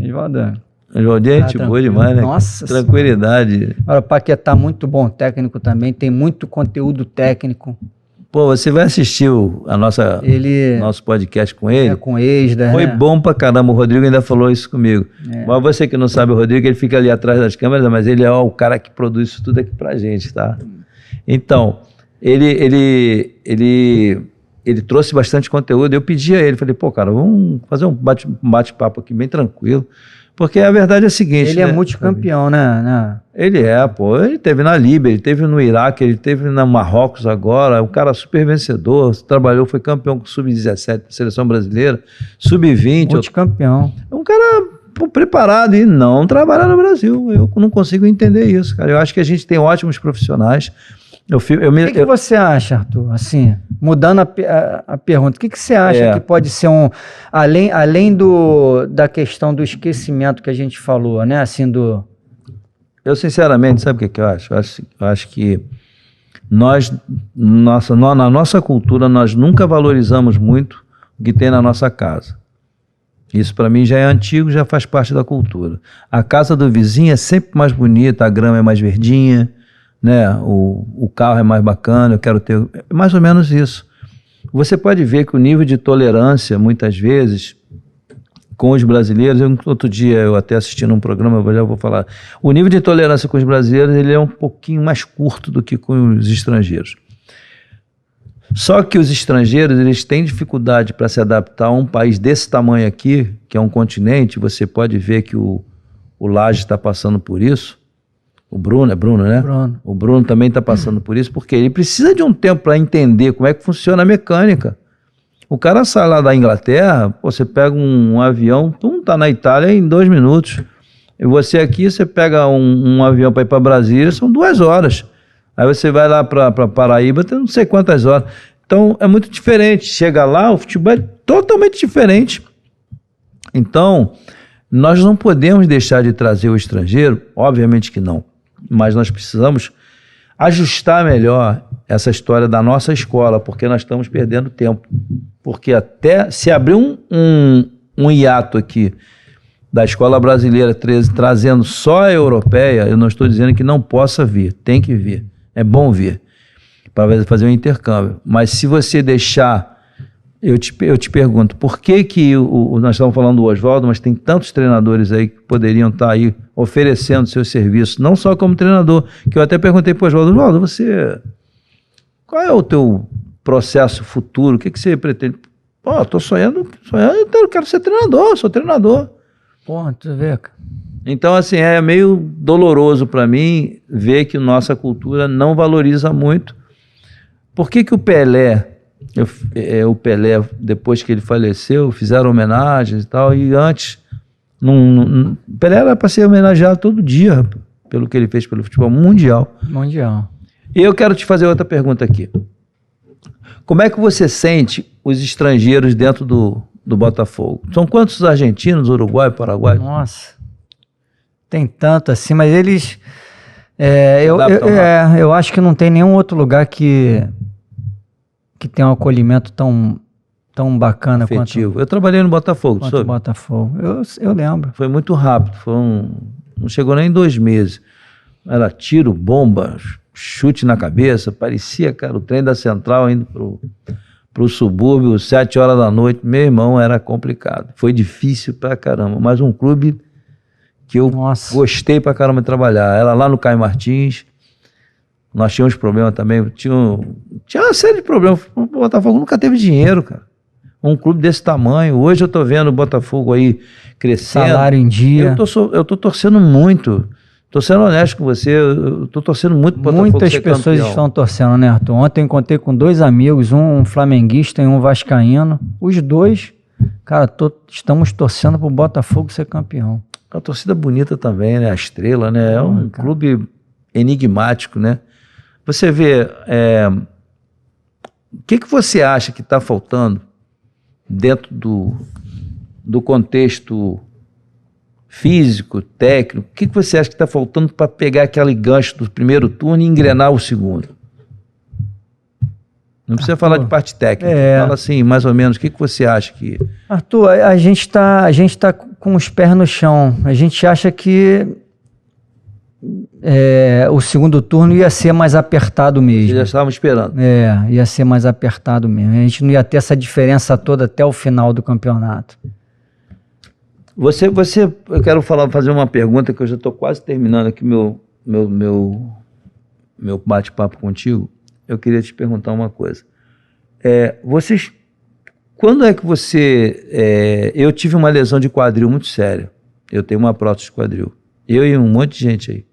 Oswaldo. Oswaldo é gente boa demais, né? Nossa. Tranquilidade. Agora, o Paquetá, muito bom técnico também, tem muito conteúdo técnico. Pô, você vai assistir nosso podcast com ele? Com o Esda. Foi bom pra caramba, o Rodrigo ainda falou isso comigo. Mas você que não sabe o Rodrigo, ele fica ali atrás das câmeras, mas ele é o cara que produz isso tudo aqui pra gente, tá? Então, ele trouxe bastante conteúdo, eu pedi a ele, falei, cara, vamos fazer um bate-papo aqui bem tranquilo, porque a verdade é a seguinte... Ele é multicampeão, né? Ele ele teve na Líbia, ele teve no Iraque, ele teve na Marrocos agora, um cara super vencedor, trabalhou, foi campeão com Sub-17 da seleção brasileira, Sub-20. Multicampeão. É um cara preparado e não trabalha no Brasil, eu não consigo entender isso, cara. Eu acho que a gente tem ótimos profissionais. O que você acha, Arthur? Assim, mudando a pergunta, o que você acha que pode ser além da questão do esquecimento que a gente falou, né? Assim, Eu, sinceramente, sabe o que eu acho? Eu acho que na nossa cultura, nós nunca valorizamos muito o que tem na nossa casa. Isso, para mim, já é antigo, já faz parte da cultura. A casa do vizinho é sempre mais bonita, a grama é mais verdinha, né? O carro é mais bacana, eu quero ter... É mais ou menos isso. Você pode ver que o nível de tolerância, muitas vezes, com os brasileiros, outro dia eu até assisti num programa, eu já vou falar, o nível de tolerância com os brasileiros ele é um pouquinho mais curto do que com os estrangeiros. Só que os estrangeiros, eles têm dificuldade para se adaptar a um país desse tamanho aqui, que é um continente. Você pode ver que o Lage está passando por isso. O Bruno, né? Bruno. O Bruno também está passando por isso, porque ele precisa de um tempo para entender como é que funciona a mecânica. O cara sai lá da Inglaterra, pô, você pega um avião, tá na Itália em 2 minutos. E você aqui, você pega um avião para ir para Brasília, são 2 horas. Aí você vai lá para Paraíba, tem não sei quantas horas. Então, é muito diferente. Chega lá, o futebol é totalmente diferente. Então, nós não podemos deixar de trazer o estrangeiro, obviamente que não, mas nós precisamos ajustar melhor essa história da nossa escola, porque nós estamos perdendo tempo. Porque até se abrir um hiato aqui da escola brasileira trazendo só a europeia, eu não estou dizendo que não possa vir, tem que vir, é bom vir, para fazer um intercâmbio. Mas se você deixar, eu te pergunto, por que nós estamos falando do Oswaldo, mas tem tantos treinadores aí que poderiam estar aí oferecendo seus serviços, não só como treinador, que eu até perguntei para o Oswaldo, qual é o teu processo futuro, o que você pretende? Pô, estou sonhando, eu quero ser treinador, sou treinador. Porra, tu vê, cara. Então, assim, é meio doloroso para mim ver que nossa cultura não valoriza muito. Por que o Pelé, depois que ele faleceu, fizeram homenagens e tal, e antes, Pelé era para ser homenageado todo dia, pelo que ele fez pelo futebol mundial. E eu quero te fazer outra pergunta aqui. Como é que você sente os estrangeiros dentro do Botafogo? São quantos argentinos, Uruguai, Paraguai? Nossa, tem tanto assim, mas eles... eu acho que não tem nenhum outro lugar que tem um acolhimento tão bacana afetivo. quanto... Eu trabalhei no Botafogo, quanto o Botafogo. Eu lembro. Foi muito rápido, não chegou nem 2 meses. Era tiro, bomba, chute na cabeça, parecia, cara, o trem da Central indo pro subúrbio, 7 horas da noite, meu irmão, era complicado. Foi difícil pra caramba, mas um clube que eu gostei pra caramba de trabalhar. Era lá no Caio Martins, nós tínhamos problema também, tinha uma série de problemas. O Botafogo nunca teve dinheiro, cara. Um clube desse tamanho, hoje eu tô vendo o Botafogo aí crescendo. Salário em dia. Eu tô torcendo muito. Tô sendo honesto com você, eu tô torcendo muito pro Botafogo Muitas ser pessoas campeão. estão torcendo, né, Arthur? Ontem eu encontrei com 2 amigos, um flamenguista e um vascaíno. Os dois, cara, estamos torcendo pro Botafogo ser campeão. É uma torcida bonita também, né? A Estrela, né? É um clube enigmático, né? Você vê, o que você acha que está faltando dentro do contexto físico, técnico? O que você acha que está faltando para pegar aquele gancho do primeiro turno e engrenar o segundo? Não precisa falar de parte técnica, fala assim, mais ou menos, o que você acha que... Arthur, a gente tá com os pés no chão, a gente acha que o segundo turno ia ser mais apertado mesmo. Vocês já estavam esperando. Ia ser mais apertado mesmo, a gente não ia ter essa diferença toda até o final do campeonato. Eu quero fazer uma pergunta que eu já estou quase terminando aqui meu bate-papo contigo. Eu queria te perguntar uma coisa. Quando é que eu tive uma lesão de quadril muito séria. Eu tenho uma prótese de quadril. Eu e um monte de gente aí.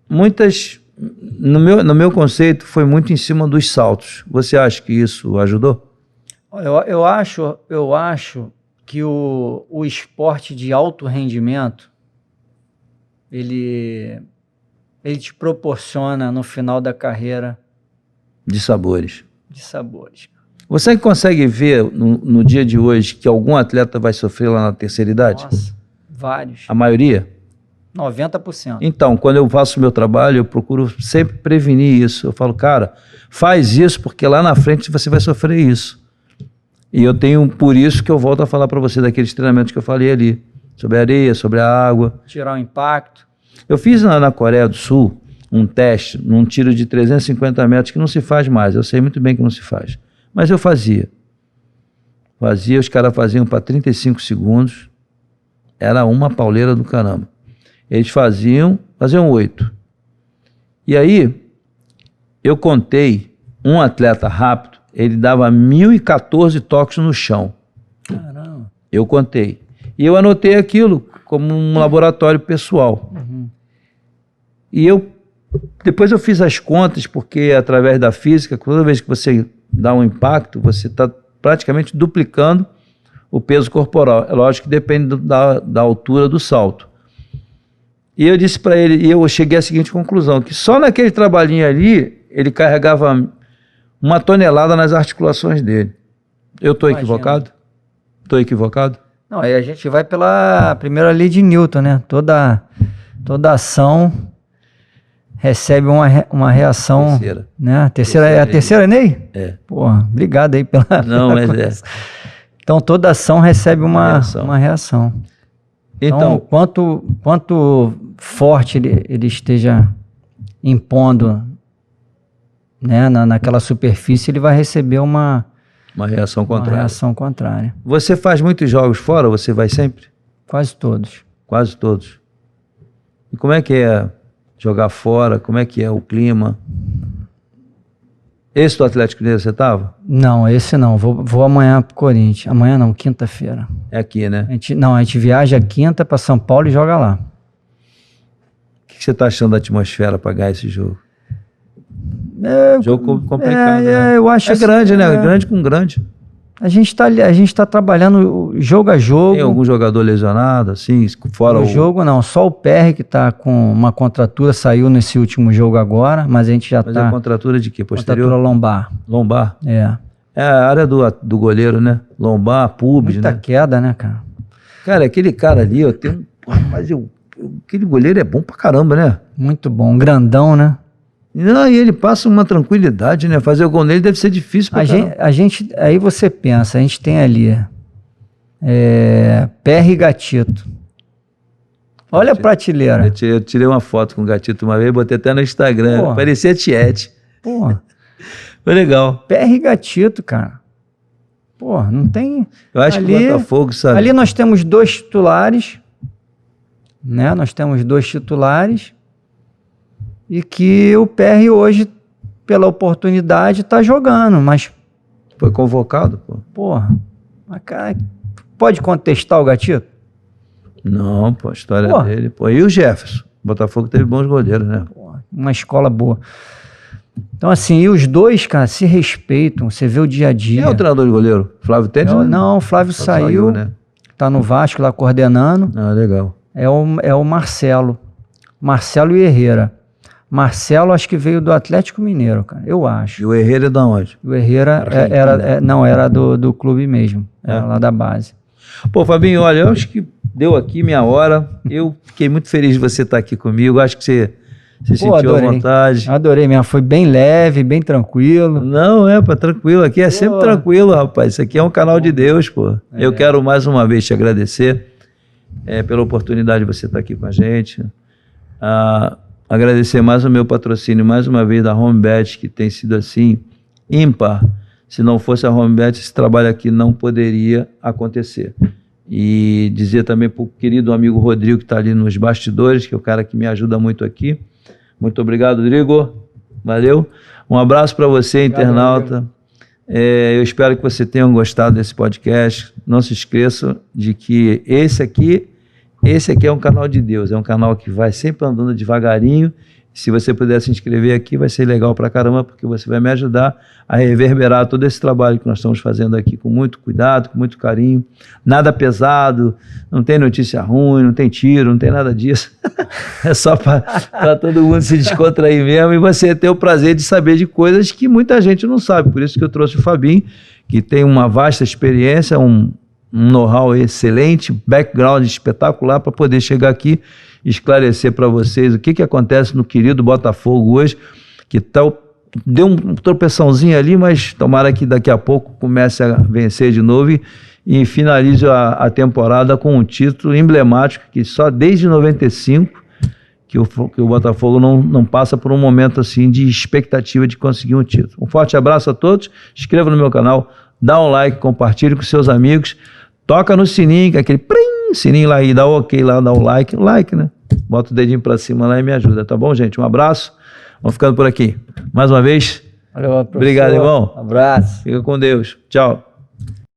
No meu conceito, foi muito em cima dos saltos. Você acha que isso ajudou? Eu acho que o esporte de alto rendimento, ele te proporciona no final da carreira de sabores. Você consegue ver no dia de hoje que algum atleta vai sofrer lá na terceira idade? Nossa, vários. A maioria? 90%. Então, quando eu faço o meu trabalho, eu procuro sempre prevenir isso. Eu falo, cara, faz isso porque lá na frente você vai sofrer isso. E eu tenho, por isso que eu volto a falar para você daqueles treinamentos que eu falei ali, sobre a areia, sobre a água. Tirar o impacto. Eu fiz na Coreia do Sul um teste, num tiro de 350 metros, que não se faz mais, eu sei muito bem que não se faz. Mas eu fazia, os caras faziam para 35 segundos, era uma pauleira do caramba. Eles faziam 8. E aí, eu contei, um atleta rápido, ele dava 1.014 toques no chão. Caramba. Eu contei. E eu anotei aquilo como um laboratório pessoal. Uhum. E depois eu fiz as contas, porque através da física, toda vez que você dá um impacto, você está praticamente duplicando o peso corporal. É lógico que depende da altura do salto. E eu disse para ele, e eu cheguei à seguinte conclusão, que só naquele trabalhinho ali, ele carregava 1 tonelada nas articulações dele. Eu estou equivocado? Estou equivocado? Não, aí a gente vai pela primeira lei de Newton, né? Toda ação recebe uma reação... Terceira. Né? Terceira é a terceira, Ney? É. Pô, obrigado aí pela... Não, mas é. Então, toda ação recebe uma reação. Então, quanto forte ele esteja impondo, né, naquela superfície, ele vai receber uma reação contrária. Uma reação contrária. Você faz muitos jogos fora ou você vai sempre? Quase todos. Quase todos. E como é que é jogar fora? Como é que é o clima? Esse do Atlético Mineiro você estava? Não, esse não. Vou amanhã pro Corinthians. Amanhã não, quinta-feira. É aqui, né? A gente viaja quinta para São Paulo e joga lá. O que você está achando da atmosfera para ganhar esse jogo? Jogo complicado, né? Eu acho grande, né? Grande com grande. A gente tá trabalhando jogo a jogo. Tem algum jogador lesionado, assim, fora o jogo não, só o PR que tá com uma contratura, saiu nesse último jogo agora, mas a gente já tá... Mas é contratura de quê? Posterior? Contratura lombar. Lombar? É. É a área do goleiro, né? Lombar, pubis, muita né? queda, né, cara? Cara, aquele cara ali, eu tenho... Mas aquele goleiro é bom pra caramba, né? Muito bom, grandão, né? Não, e ele passa uma tranquilidade, né? Fazer o gol nele deve ser difícil pra caramba. A gente, aí você pensa, a gente tem ali PR e Gatito. Olha a prateleira. Eu tirei uma foto com o Gatito uma vez, botei até no Instagram. Pô. Parecia Tiete. Pô. Foi legal. PR e Gatito, cara. Pô, não tem... Eu acho que o Botafogo, sabe? Ali nós temos 2 titulares, né? Nós temos 2 titulares e que o PR hoje, pela oportunidade, tá jogando, mas... Foi convocado, pô. Porra, mas cara, pode contestar o Gatito? Não, pô, a história dele. Pô, e o Jefferson? O Botafogo teve bons goleiros, né? Porra, uma escola boa. Então, assim, e os dois, cara, se respeitam, você vê o dia a dia. Quem é o treinador de goleiro? Flávio Tênis? Não, o Flávio saiu, né? Tá no Vasco lá coordenando. Ah, legal. É o Marcelo e Herrera. Marcelo acho que veio do Atlético Mineiro, cara, eu acho. E o Herrera é de onde? O Herrera era do clube mesmo, era lá da base. Pô, Fabinho, olha, eu acho que deu aqui minha hora, eu fiquei muito feliz de você estar aqui comigo, acho que você sentiu à vontade. Adorei mesmo, foi bem leve, bem tranquilo. Não, tranquilo, aqui é sempre tranquilo, rapaz, isso aqui é um canal de Deus, pô. Eu quero mais uma vez te agradecer pela oportunidade de você estar aqui com a gente. Agradecer mais o meu patrocínio, mais uma vez, da HomeBet, que tem sido assim, ímpar. Se não fosse a HomeBet, esse trabalho aqui não poderia acontecer. E dizer também para o querido amigo Rodrigo, que está ali nos bastidores, que é o cara que me ajuda muito aqui. Muito obrigado, Rodrigo. Valeu. Um abraço para você, internauta. Eu espero que você tenha gostado desse podcast. Não se esqueça de que esse aqui é um canal de Deus, é um canal que vai sempre andando devagarinho. Se você puder se inscrever aqui, vai ser legal pra caramba, porque você vai me ajudar a reverberar todo esse trabalho que nós estamos fazendo aqui com muito cuidado, com muito carinho. Nada pesado, não tem notícia ruim, não tem tiro, não tem nada disso. É só para todo mundo se descontrair mesmo e você ter o prazer de saber de coisas que muita gente não sabe. Por isso que eu trouxe o Fabinho, que tem uma vasta experiência, um know-how excelente, background espetacular para poder chegar aqui e esclarecer para vocês o que acontece no querido Botafogo hoje, que deu um tropeçãozinho ali, mas tomara que daqui a pouco comece a vencer de novo e finalize a temporada com um título emblemático que só desde 95 que o Botafogo não passa por um momento assim de expectativa de conseguir um título. Um forte abraço a todos, inscreva no meu canal, dá um like, compartilhe com seus amigos, toca no sininho, aquele sininho lá e dá o ok lá, dá o like, né? Bota o dedinho pra cima lá e me ajuda, tá bom, gente? Um abraço, vamos ficando por aqui. Mais uma vez, valeu, professor. Obrigado, irmão. Abraço. Fica com Deus. Tchau.